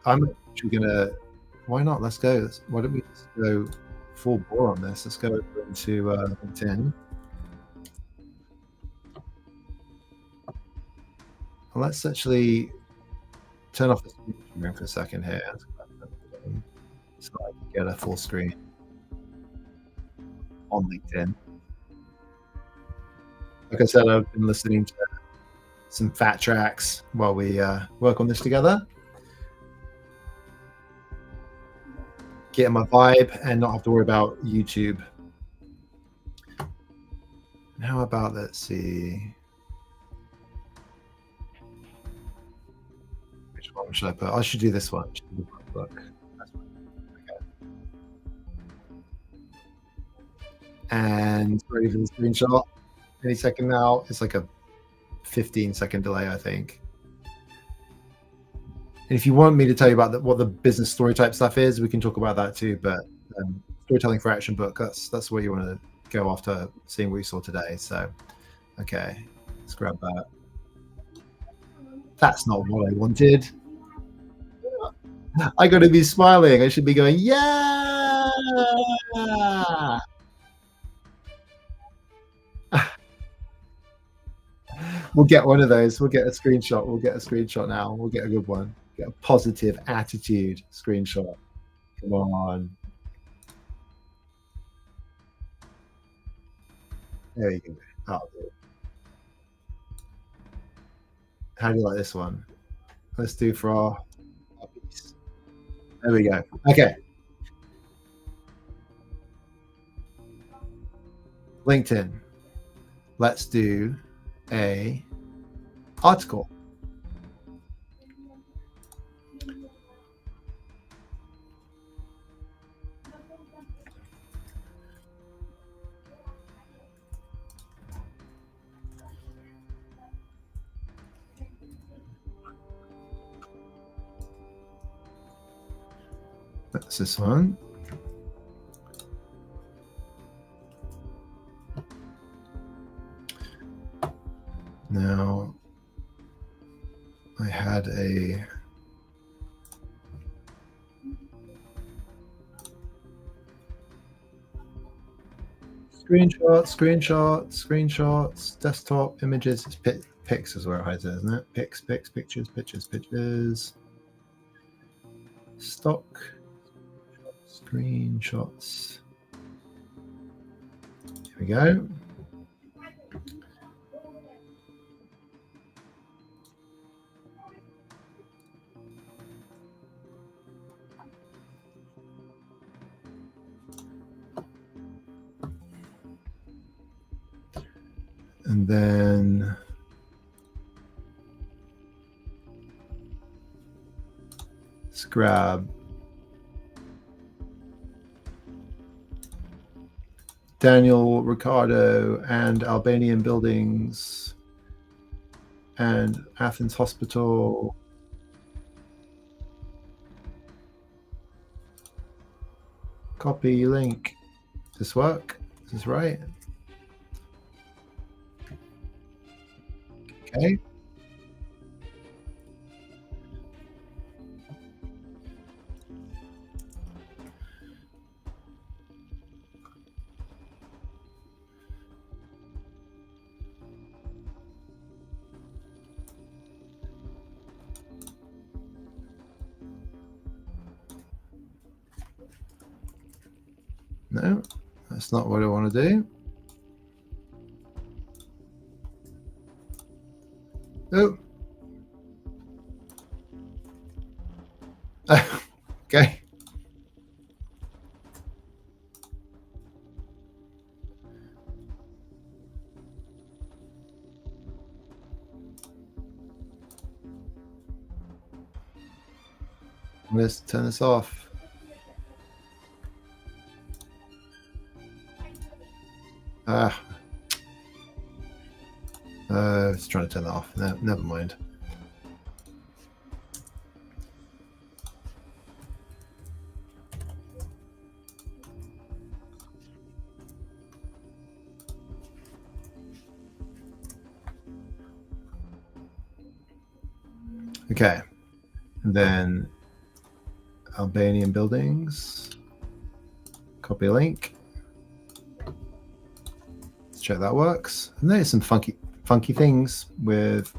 gonna. Why not? Let's go. Why don't we just go full bore on this? Let's go into LinkedIn. Let's actually turn off the screen for a second here, so I can get a full screen on LinkedIn. Like I said, I've been listening to some fat tracks while we work on this together. Get my vibe and not have to worry about YouTube. And how about, let's see, which one should I put? I should do this one. Look. Okay. And ready for the screenshot. Any second now. It's like a 15-second delay, I think. And if you want me to tell you about what the business story type stuff is, we can talk about that too. But storytelling for action book, that's where you want to go after seeing what you saw today. So, okay, let's grab that. That's not what I wanted. I got to be smiling. I should be going, yeah. We'll get one of those. We'll get a screenshot. We'll get a screenshot now. We'll get a good one. Get a positive attitude screenshot. Come on. There you go. Oh, how do you like this one? Let's do for our piece. There we go. Okay. LinkedIn. Let's do a article. That's this one. Now, I had a screenshots, desktop images. It's pics is where it hides it, isn't it? Pics, pictures. Stock screenshots. Here we go. And then let's grab Daniel Ricciardo and Albanian buildings and Athens Hospital. Copy link. Does this work? Is this right? Okay. No, that's not what I want to do. Oh. Okay. Let's turn this off. I was trying to turn that off. No, never mind. Okay. And then Albanian buildings. Copy link. Let's check that works. And there's some funky things with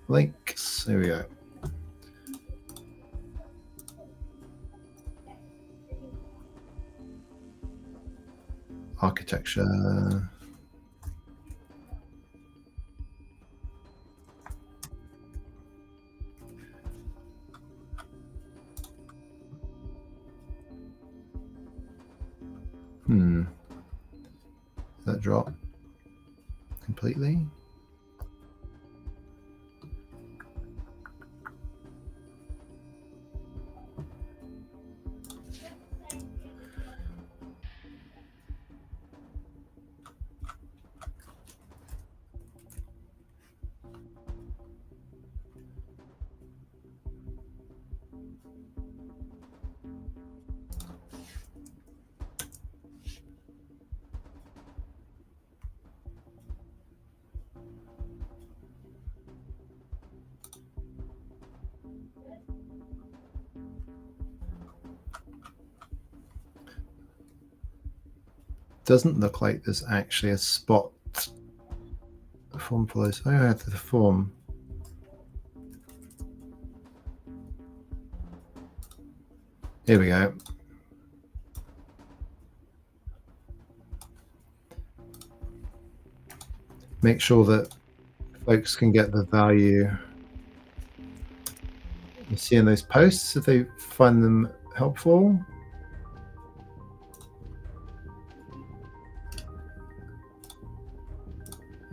links. There we go. Architecture. Did that drop completely? Doesn't look like there's actually a spot. The form follows. Oh, I have the form. Here we go. Make sure that folks can get the value you see in those posts if they find them helpful.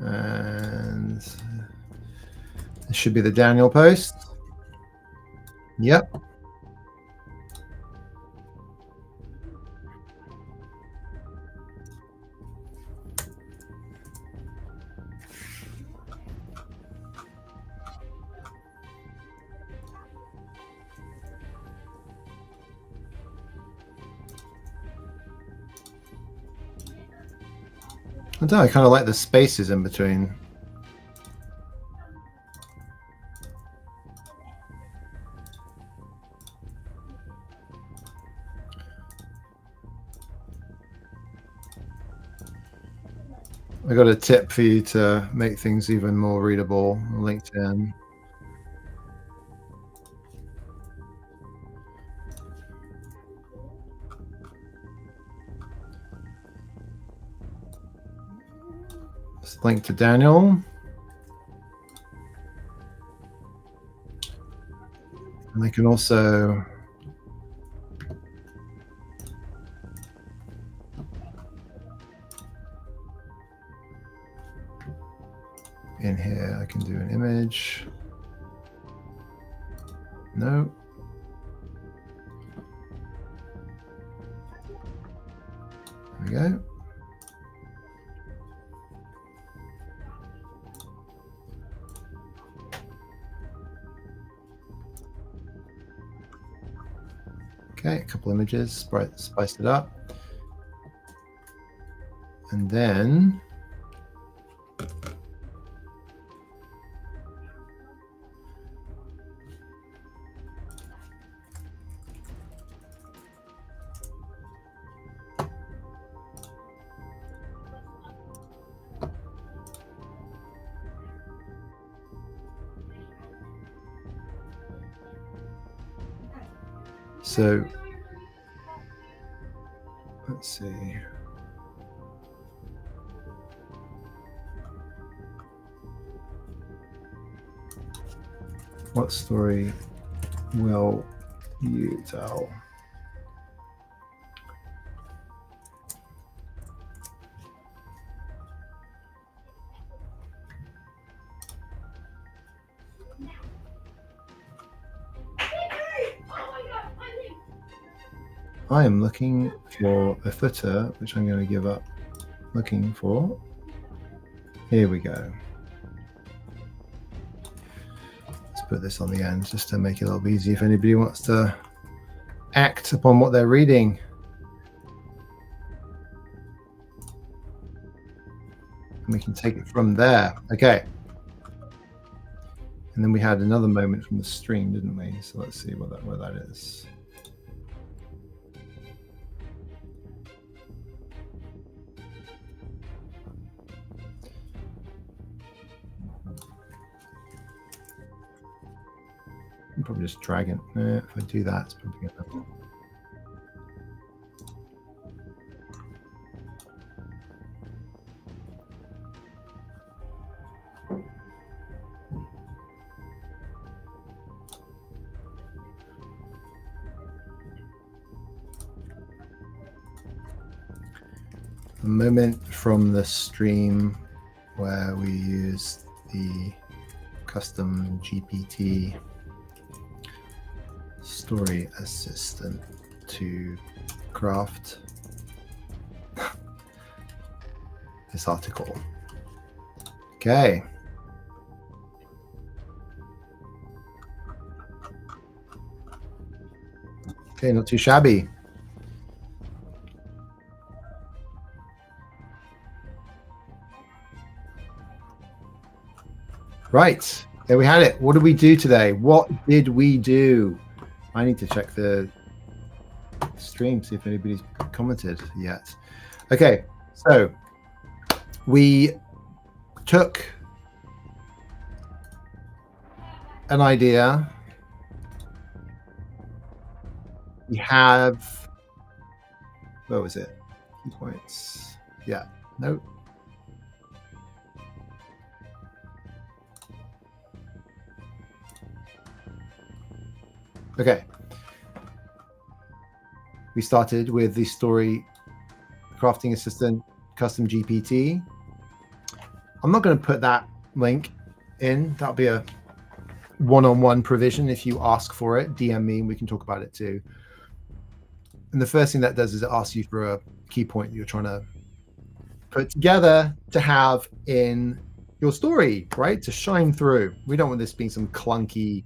And this should be the Daniel post. Yep. don't know, I kind of like the spaces in between. I got a tip for you to make things even more readable on LinkedIn. Let's link to Daniel. And they can also in here, I can do an image. No. There we go. Okay, a couple images, spice it up. And then so let's see. What story will you tell? I am looking for a footer, which I'm going to give up looking for. Here we go. Let's put this on the end just to make it a little easier if anybody wants to act upon what they're reading. And we can take it from there. Okay. And then we had another moment from the stream, didn't we? So let's see where that is. I'm probably just drag it. If I do that, it's probably going a moment from the stream where we use the custom GPT story assistant to craft this article. Okay. Okay, not too shabby. Right, there we had it. What did we do today? What did we do? I need to check the stream, see if anybody's commented yet. Okay, so we took an idea. We have, where was it? 2 points. Yeah, no. Okay. We started with the story crafting assistant custom GPT. I'm not going to put that link in. That'll be a one-on-one provision. If you ask for it, DM me and we can talk about it too. And the first thing that does is it asks you for a key point you're trying to put together to have in your story, right? To shine through. We don't want this being some clunky,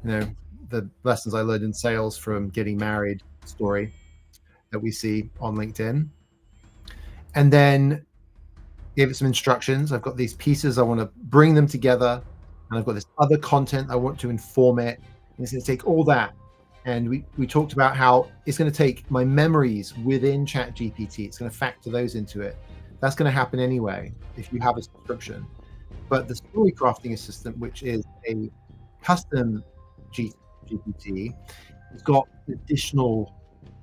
the lessons I learned in sales from getting married story that we see on LinkedIn. And then gave it some instructions. I've got these pieces, I want to bring them together, and I've got this other content I want to inform it. And it's going to take all that. And we talked about how it's going to take my memories within ChatGPT. It's going to factor those into it. That's going to happen anyway if you have a subscription. But the story crafting assistant, which is a custom GPT, has got additional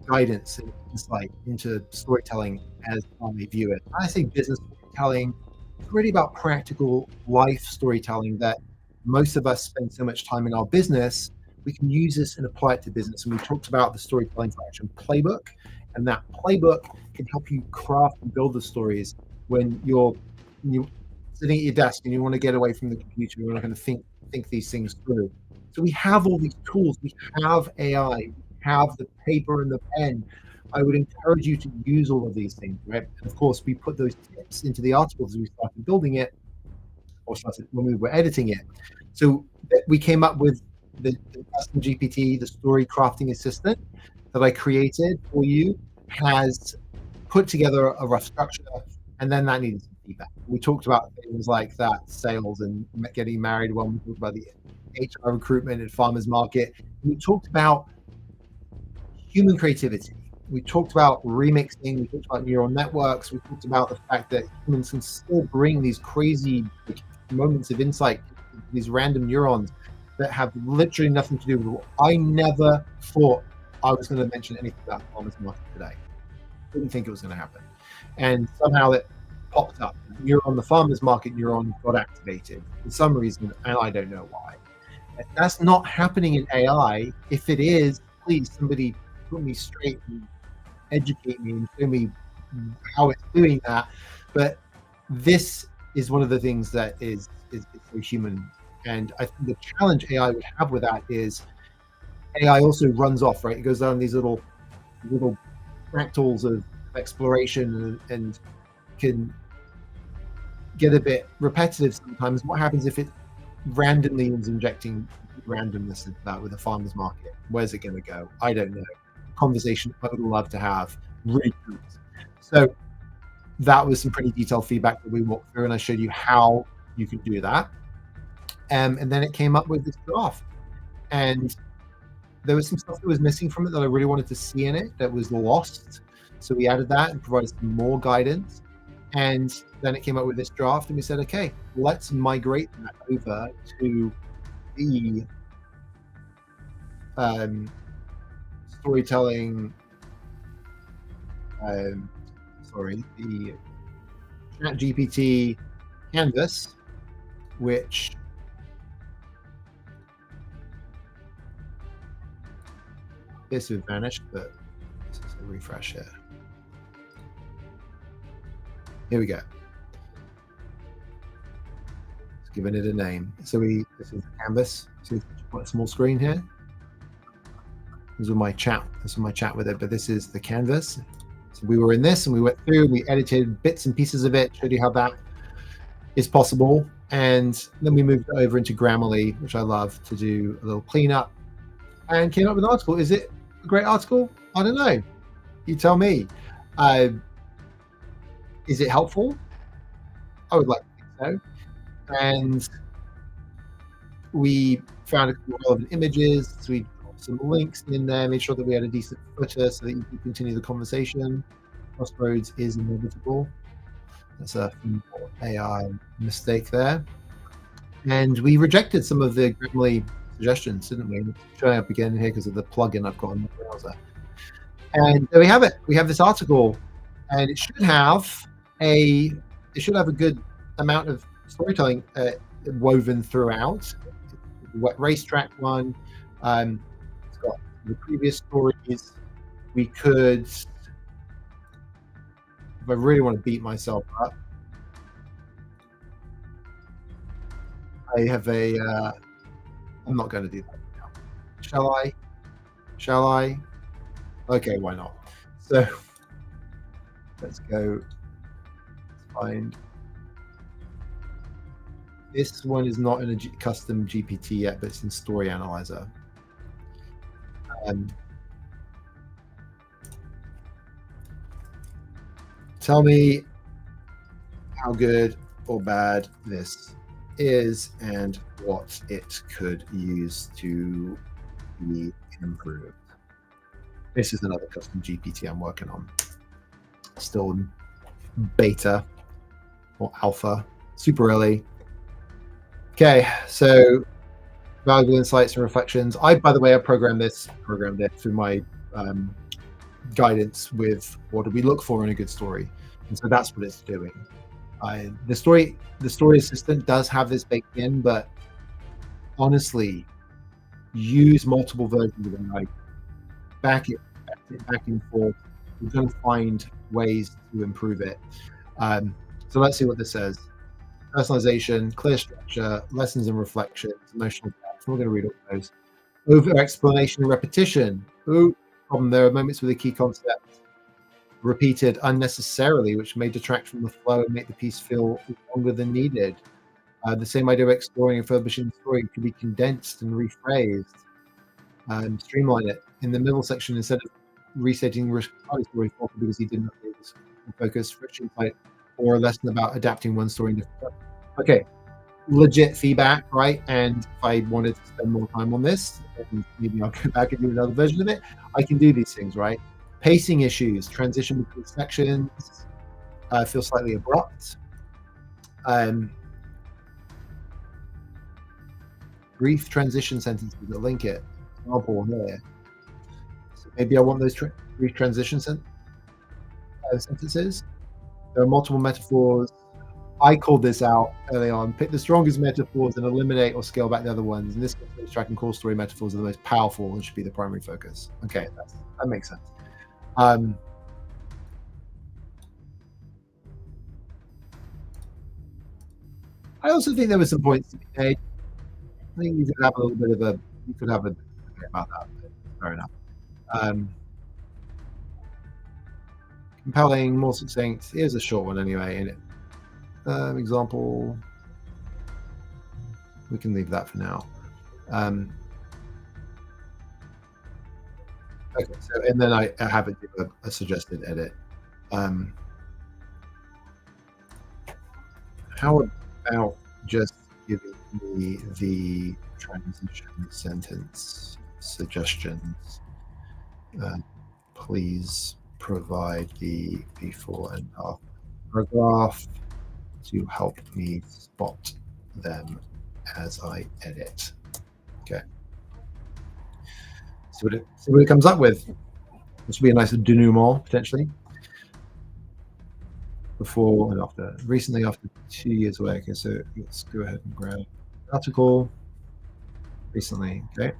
guidance and insight into storytelling as I view it. When I say business storytelling, it's really about practical life storytelling that most of us spend so much time in our business. We can use this and apply it to business. And we talked about the storytelling for action playbook, and that playbook can help you craft and build the stories when you're sitting at your desk and you want to get away from the computer. You're not going to think these things through. So we have all these tools. We have AI. We have the paper and the pen. I would encourage you to use all of these things, right? And of course, we put those tips into the articles as we started building it, or started when we were editing it. So we came up with the custom GPT, the story crafting assistant that I created for you, has put together a rough structure, and then that needed some feedback. We talked about things like that, sales and getting married. When we talked about the HR recruitment at farmers market, we talked about human creativity. We talked about remixing. We talked about neural networks. We talked about the fact that humans can still bring these crazy moments of insight, these random neurons that have literally nothing to do with what I never thought I was going to mention anything about farmers market today. Didn't think it was going to happen. And somehow it popped up. Neuron, the farmers market neuron got activated for some reason, and I don't know why. That's not happening in AI. If it is, please somebody put me straight and educate me and show me how it's doing that. But this is one of the things that is so human. And I think the challenge AI would have with that is AI also runs off, right? It goes down these little fractals of exploration and can get a bit repetitive sometimes. What happens if it randomly is injecting randomness into that with a farmer's market? Where's it going to go? I don't know. Conversation I would love to have. Really good. So that was some pretty detailed feedback that we walked through, and I showed you how you could do that. And then it came up with this draft. And there was some stuff that was missing from it that I really wanted to see in it that was lost. So we added that and provided some more guidance. And then it came up with this draft, and we said, okay, let's migrate that over to the storytelling, the ChatGPT canvas, which this would vanish, but this is a refresh here. Here we go. It's giving it a name. So this is the canvas. See, quite a small screen here. This is my chat. This is my chat with it, but this is the canvas. So we were in this, and we went through. We edited bits and pieces of it, showed you how that is possible, and then we moved over into Grammarly, which I love, to do a little cleanup, and came up with an article. Is it a great article? I don't know. You tell me. Is it helpful? I would like to think so. And we found a couple of relevant images. So we put some links in there, made sure that we had a decent footer so that you could continue the conversation. Crossroads is inevitable. That's a AI mistake there. And we rejected some of the Grammarly suggestions, didn't we? It's showing up again here because of the plugin I've got on the browser. And there we have it. We have this article, and it should have a good amount of storytelling woven throughout. The racetrack one, it's got the previous stories. We could, if I really want to beat myself up, I have I'm not going to do that now. Shall I? Okay, why not? So let's go find. This one is not in a custom GPT yet, but it's in Story Analyzer. Tell me how good or bad this is and what it could use to be improved. This is another custom GPT I'm working on. Still in beta or alpha, super early. Okay, so valuable insights and reflections. By the way, I programmed it through my guidance with what do we look for in a good story, and so that's what it's doing. The story assistant does have this baked in, but honestly, use multiple versions of it. Like back it back and forth. You're going to find ways to improve it. So let's see what this says. Personalization, clear structure, lessons and reflections, emotional depth. We're going to read all those. Over explanation and repetition. Ooh, problem. There are moments where the key concept repeated unnecessarily, which may detract from the flow and make the piece feel longer than needed. The same idea of exploring and refurbishing the story could be condensed and rephrased. Streamline it. In the middle section, instead of restating Ricciardo's story because he didn't focus, rich insight, or a lesson about adapting one story in different. Okay, legit feedback, right? And if I wanted to spend more time on this, and maybe I'll go back and do another version of it. I can do these things, right? Pacing issues, transition between sections, feel slightly abrupt. Brief transition sentences that link it. Example here. So maybe I want those brief transition sentences. There are multiple metaphors. I called this out early on. Pick the strongest metaphors and eliminate or scale back the other ones. In this case, track and core story metaphors are the most powerful and should be the primary focus. Okay, that makes sense. I also think there were some points to be made. I think you could have a little bit of a debate about that. But fair enough. Compelling, more succinct. Here's a short one anyway. In it, example. We can leave that for now. Okay, so and then I have it give a suggested edit. How about just giving me the transition sentence suggestions? Please provide the before and after paragraph to help me spot them as I edit. Okay. See what it comes up with. This will be a nice denouement potentially. Before and after. Recently, after 2 years away. Okay, so let's go ahead and grab the article. Recently, okay.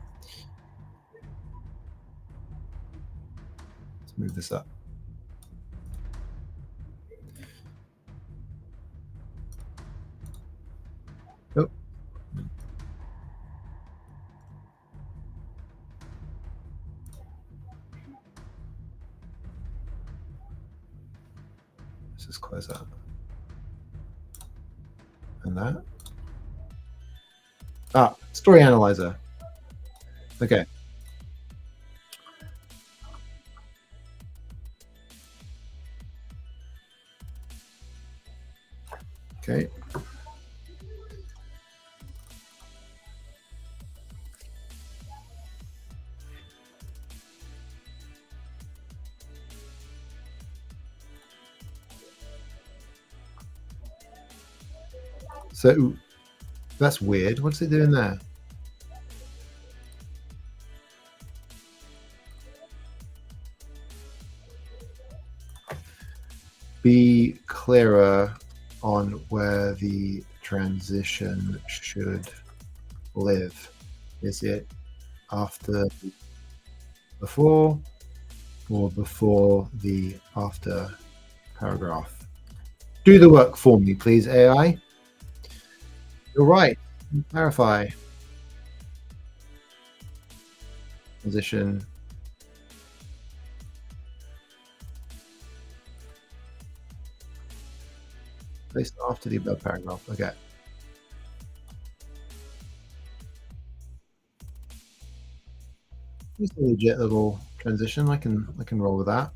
Let's move this up. Oh. Let's just close that. And that. Story analyzer. Okay. Okay. So that's weird. What's it doing there? Be clearer on where the transition should live. Is it after before or before the after paragraph? Do the work for me, please, AI. You're right. Clarify. Transition. Placed after the above paragraph. Okay. It's a legit little transition. I can roll with that.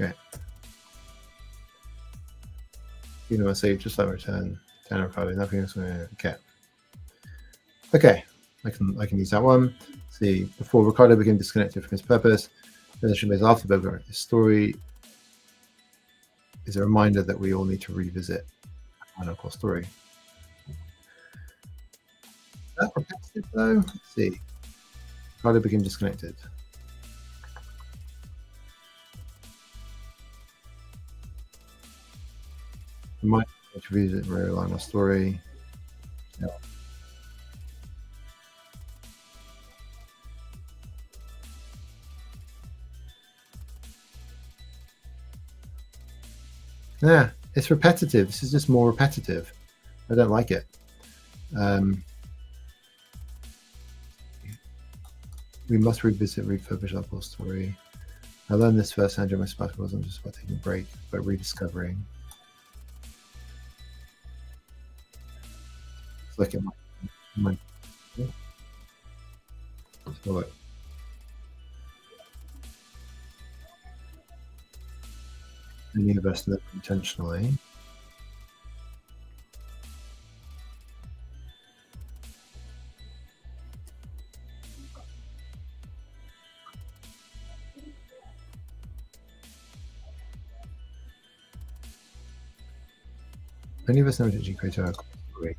Okay. You know, save just like return. Down recording. Nothing else. Okay. Okay. I can use that one. Let's see, before Ricardo became disconnected from his purpose, the base after the story is a reminder that we all need to revisit our core story. Is that repetitive though? Let's see. Ricardo became disconnected. We might need to revisit and realign our story. Yeah. Yeah, it's repetitive. This is just more repetitive. I don't like it. We must revisit, refurbish our core story. I learned this firsthand during my sabbatical. Wasn't just about taking a break, but rediscovering. Let's look at my so look. The universe lived intentionally. Many of us know that you create our story.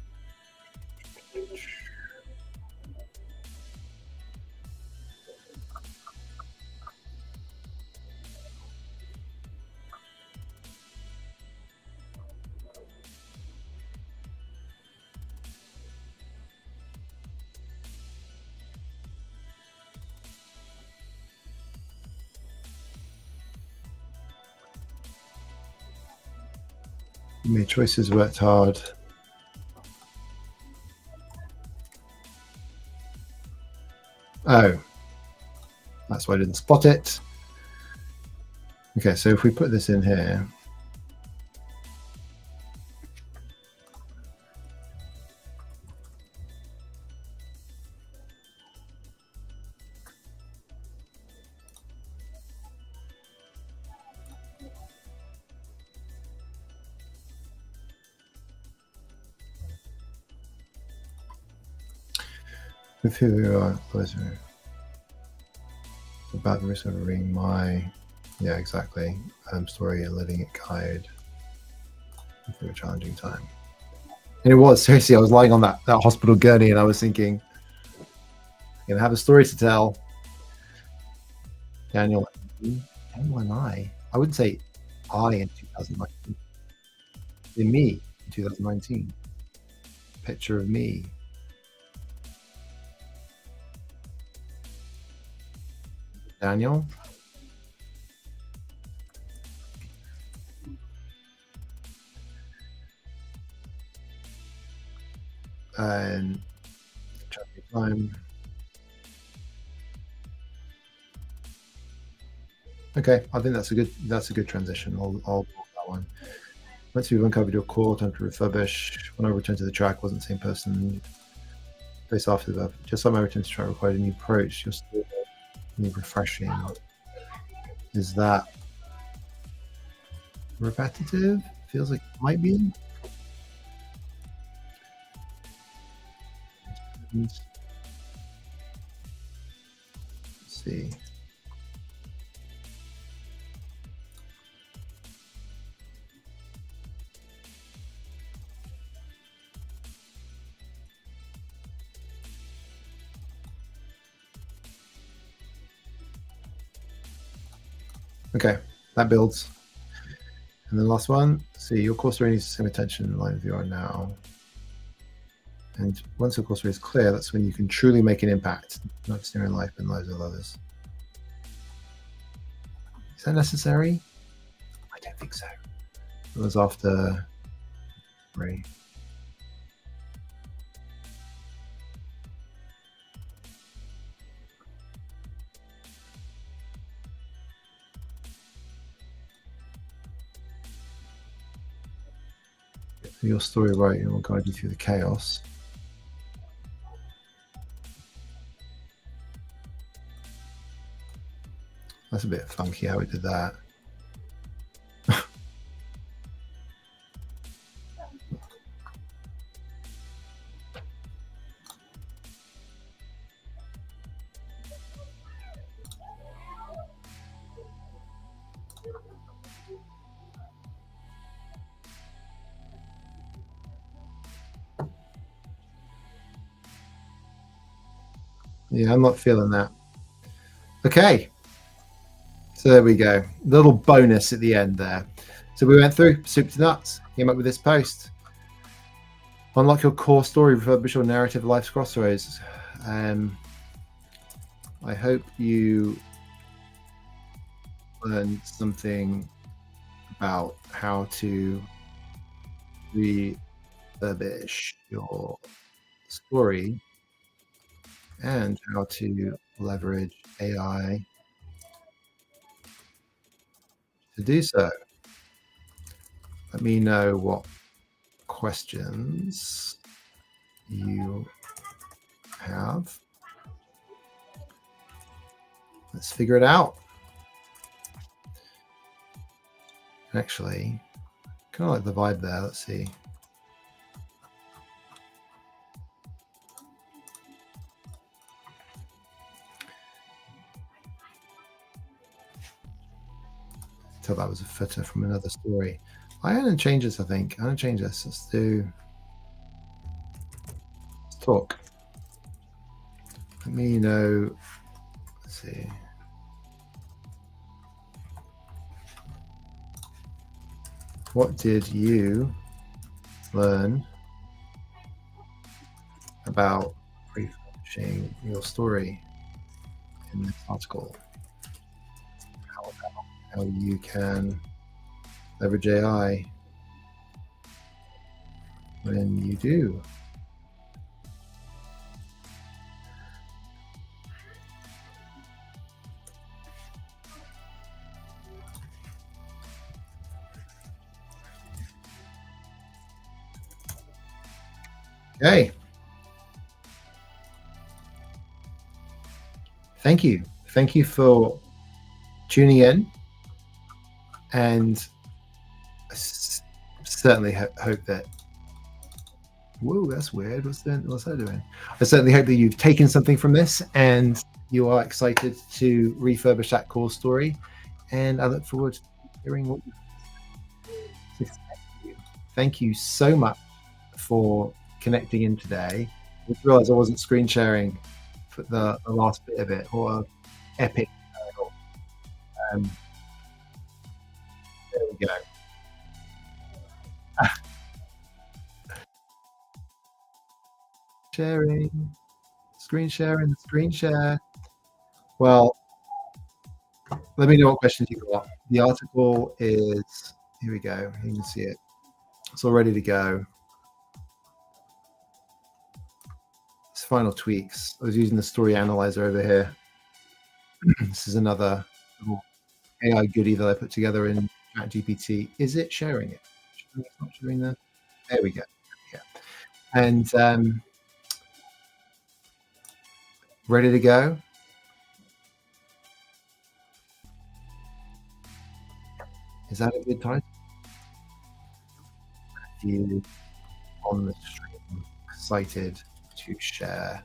You made choices, worked hard. Oh, that's why I didn't spot it. Okay, so if we put this in here, with who we are, about the risk of reading my, yeah, exactly, story and letting it guide through a challenging time. And it was, seriously, I was lying on that hospital gurney and I was thinking, I'm going to have a story to tell. Daniel and I wouldn't say I in 2019. In me in 2019. Picture of me. Daniel. And time. Okay, I think that's a good transition. I'll walk that one. Once you've uncovered your core, time to refurbish. When I returned to the track, wasn't the same person. Face after the just like my return to track required a new approach. You're still need refreshing. Is that repetitive? Feels like it might be. Let's see. Okay, that builds. And then last one, see, your core story needs the same attention in line with you are now. And once your core story is clear, that's when you can truly make an impact, not just in your own life, but in the lives of others. Is that necessary? I don't think so. It was after Ray. Your story right and will guide you through the chaos. That's a bit funky how we did that. Yeah, I'm not feeling that. Okay. So there we go. Little bonus at the end there. So we went through soup to nuts, came up with this post. Unlock your core story, refurbish your narrative, life's crossroads. I hope you learned something about how to refurbish your story and how to leverage AI to do so. Let me know what questions you have. Let's figure it out. Actually, kind of like the vibe there. Let's see. Tell that was a footer from another story. I didn't change this, I think. I didn't change this. Let's talk. Let me know. Let's see. What did you learn about refurbishing your story in this article? How you can leverage AI when you do. Okay. Thank you. Thank you for tuning in. And I certainly hope that. Whoa, that's weird. What's that doing? I certainly hope that you've taken something from this and you are excited to refurbish that core story. And I look forward to hearing what you think. Thank you so much for connecting in today. I just realized I wasn't screen sharing for the last bit of it. Or epic. There we go. Screen share. Well, let me know what questions you got. The article is, here we go. You can see it. It's all ready to go. It's final tweaks. I was using the story analyzer over here. This is another little AI goodie that I put together in ChatGPT. Is it sharing it? It's not showing that. There we go. Yeah. And ready to go. Is that a good time? You on the stream excited to share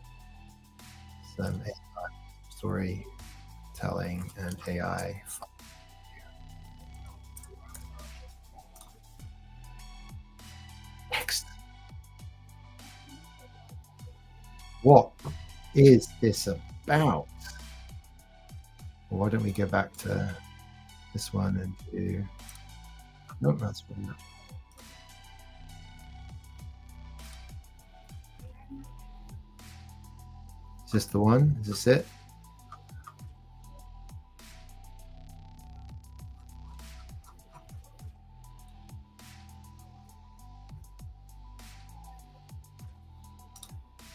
some AI storytelling and AI fun. Next, what is this about? Well, why don't we go back to this one and do? No, that's one. Is this the one? Is this it?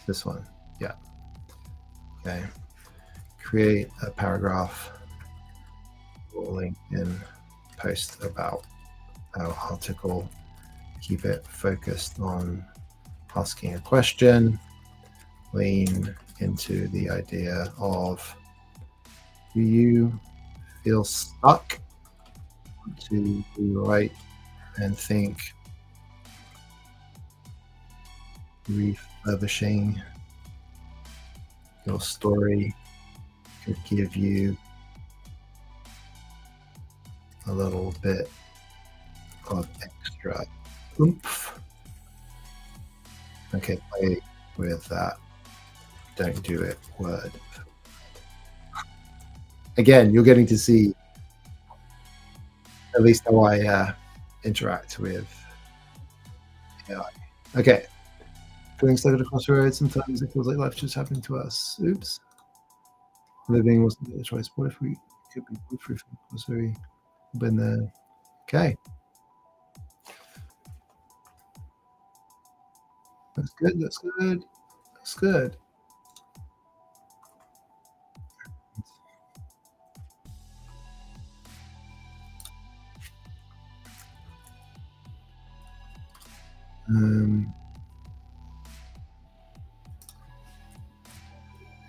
This one. Yeah. Okay. Create a paragraph or LinkedIn post about our article. Keep it focused on asking a question. Lean into the idea of, do you feel stuck to write and think refurbishing your story could give you a little bit of extra oomph? Okay, play with that don't do it word. Again, you're getting to see at least how I interact with AI. Okay. Feeling stuck at a crossroads. Sometimes it feels like life's just happening to us. Oops. Living wasn't the choice. What if we could be bulletproof? So we been there. Okay. That's good. That's good. That's good.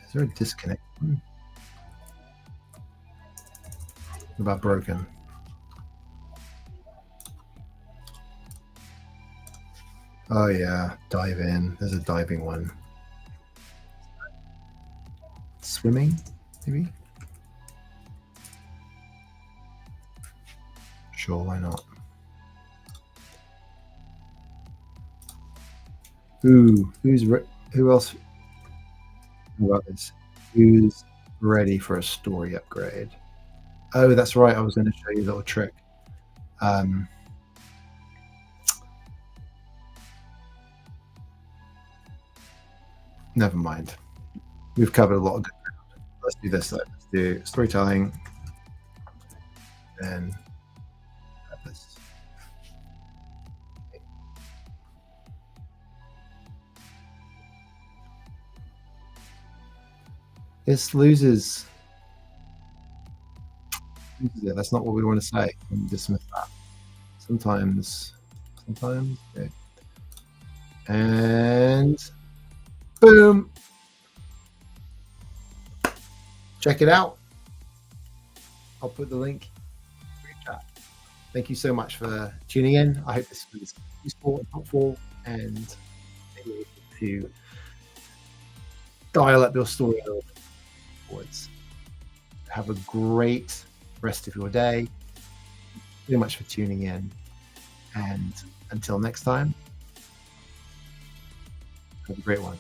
Is there a disconnect? What about broken? Oh yeah, dive in. There's a diving one. Swimming, maybe? Sure, why not? Ooh, who else? Who else? Who's ready for a story upgrade? Oh, that's right. I was going to show you a little trick. Never mind. We've covered a lot of good ground. Let's do this. Let's do storytelling and purpose. This loses it. That's not what we want to say. And dismiss that. Sometimes. Okay. And boom. Check it out. I'll put the link in the chat. Thank you so much for tuning in. I hope this was useful and helpful and able to dial up your story a little bit forwards. Have a great rest of your day. Thank you so much for tuning in. And until next time, have a great one.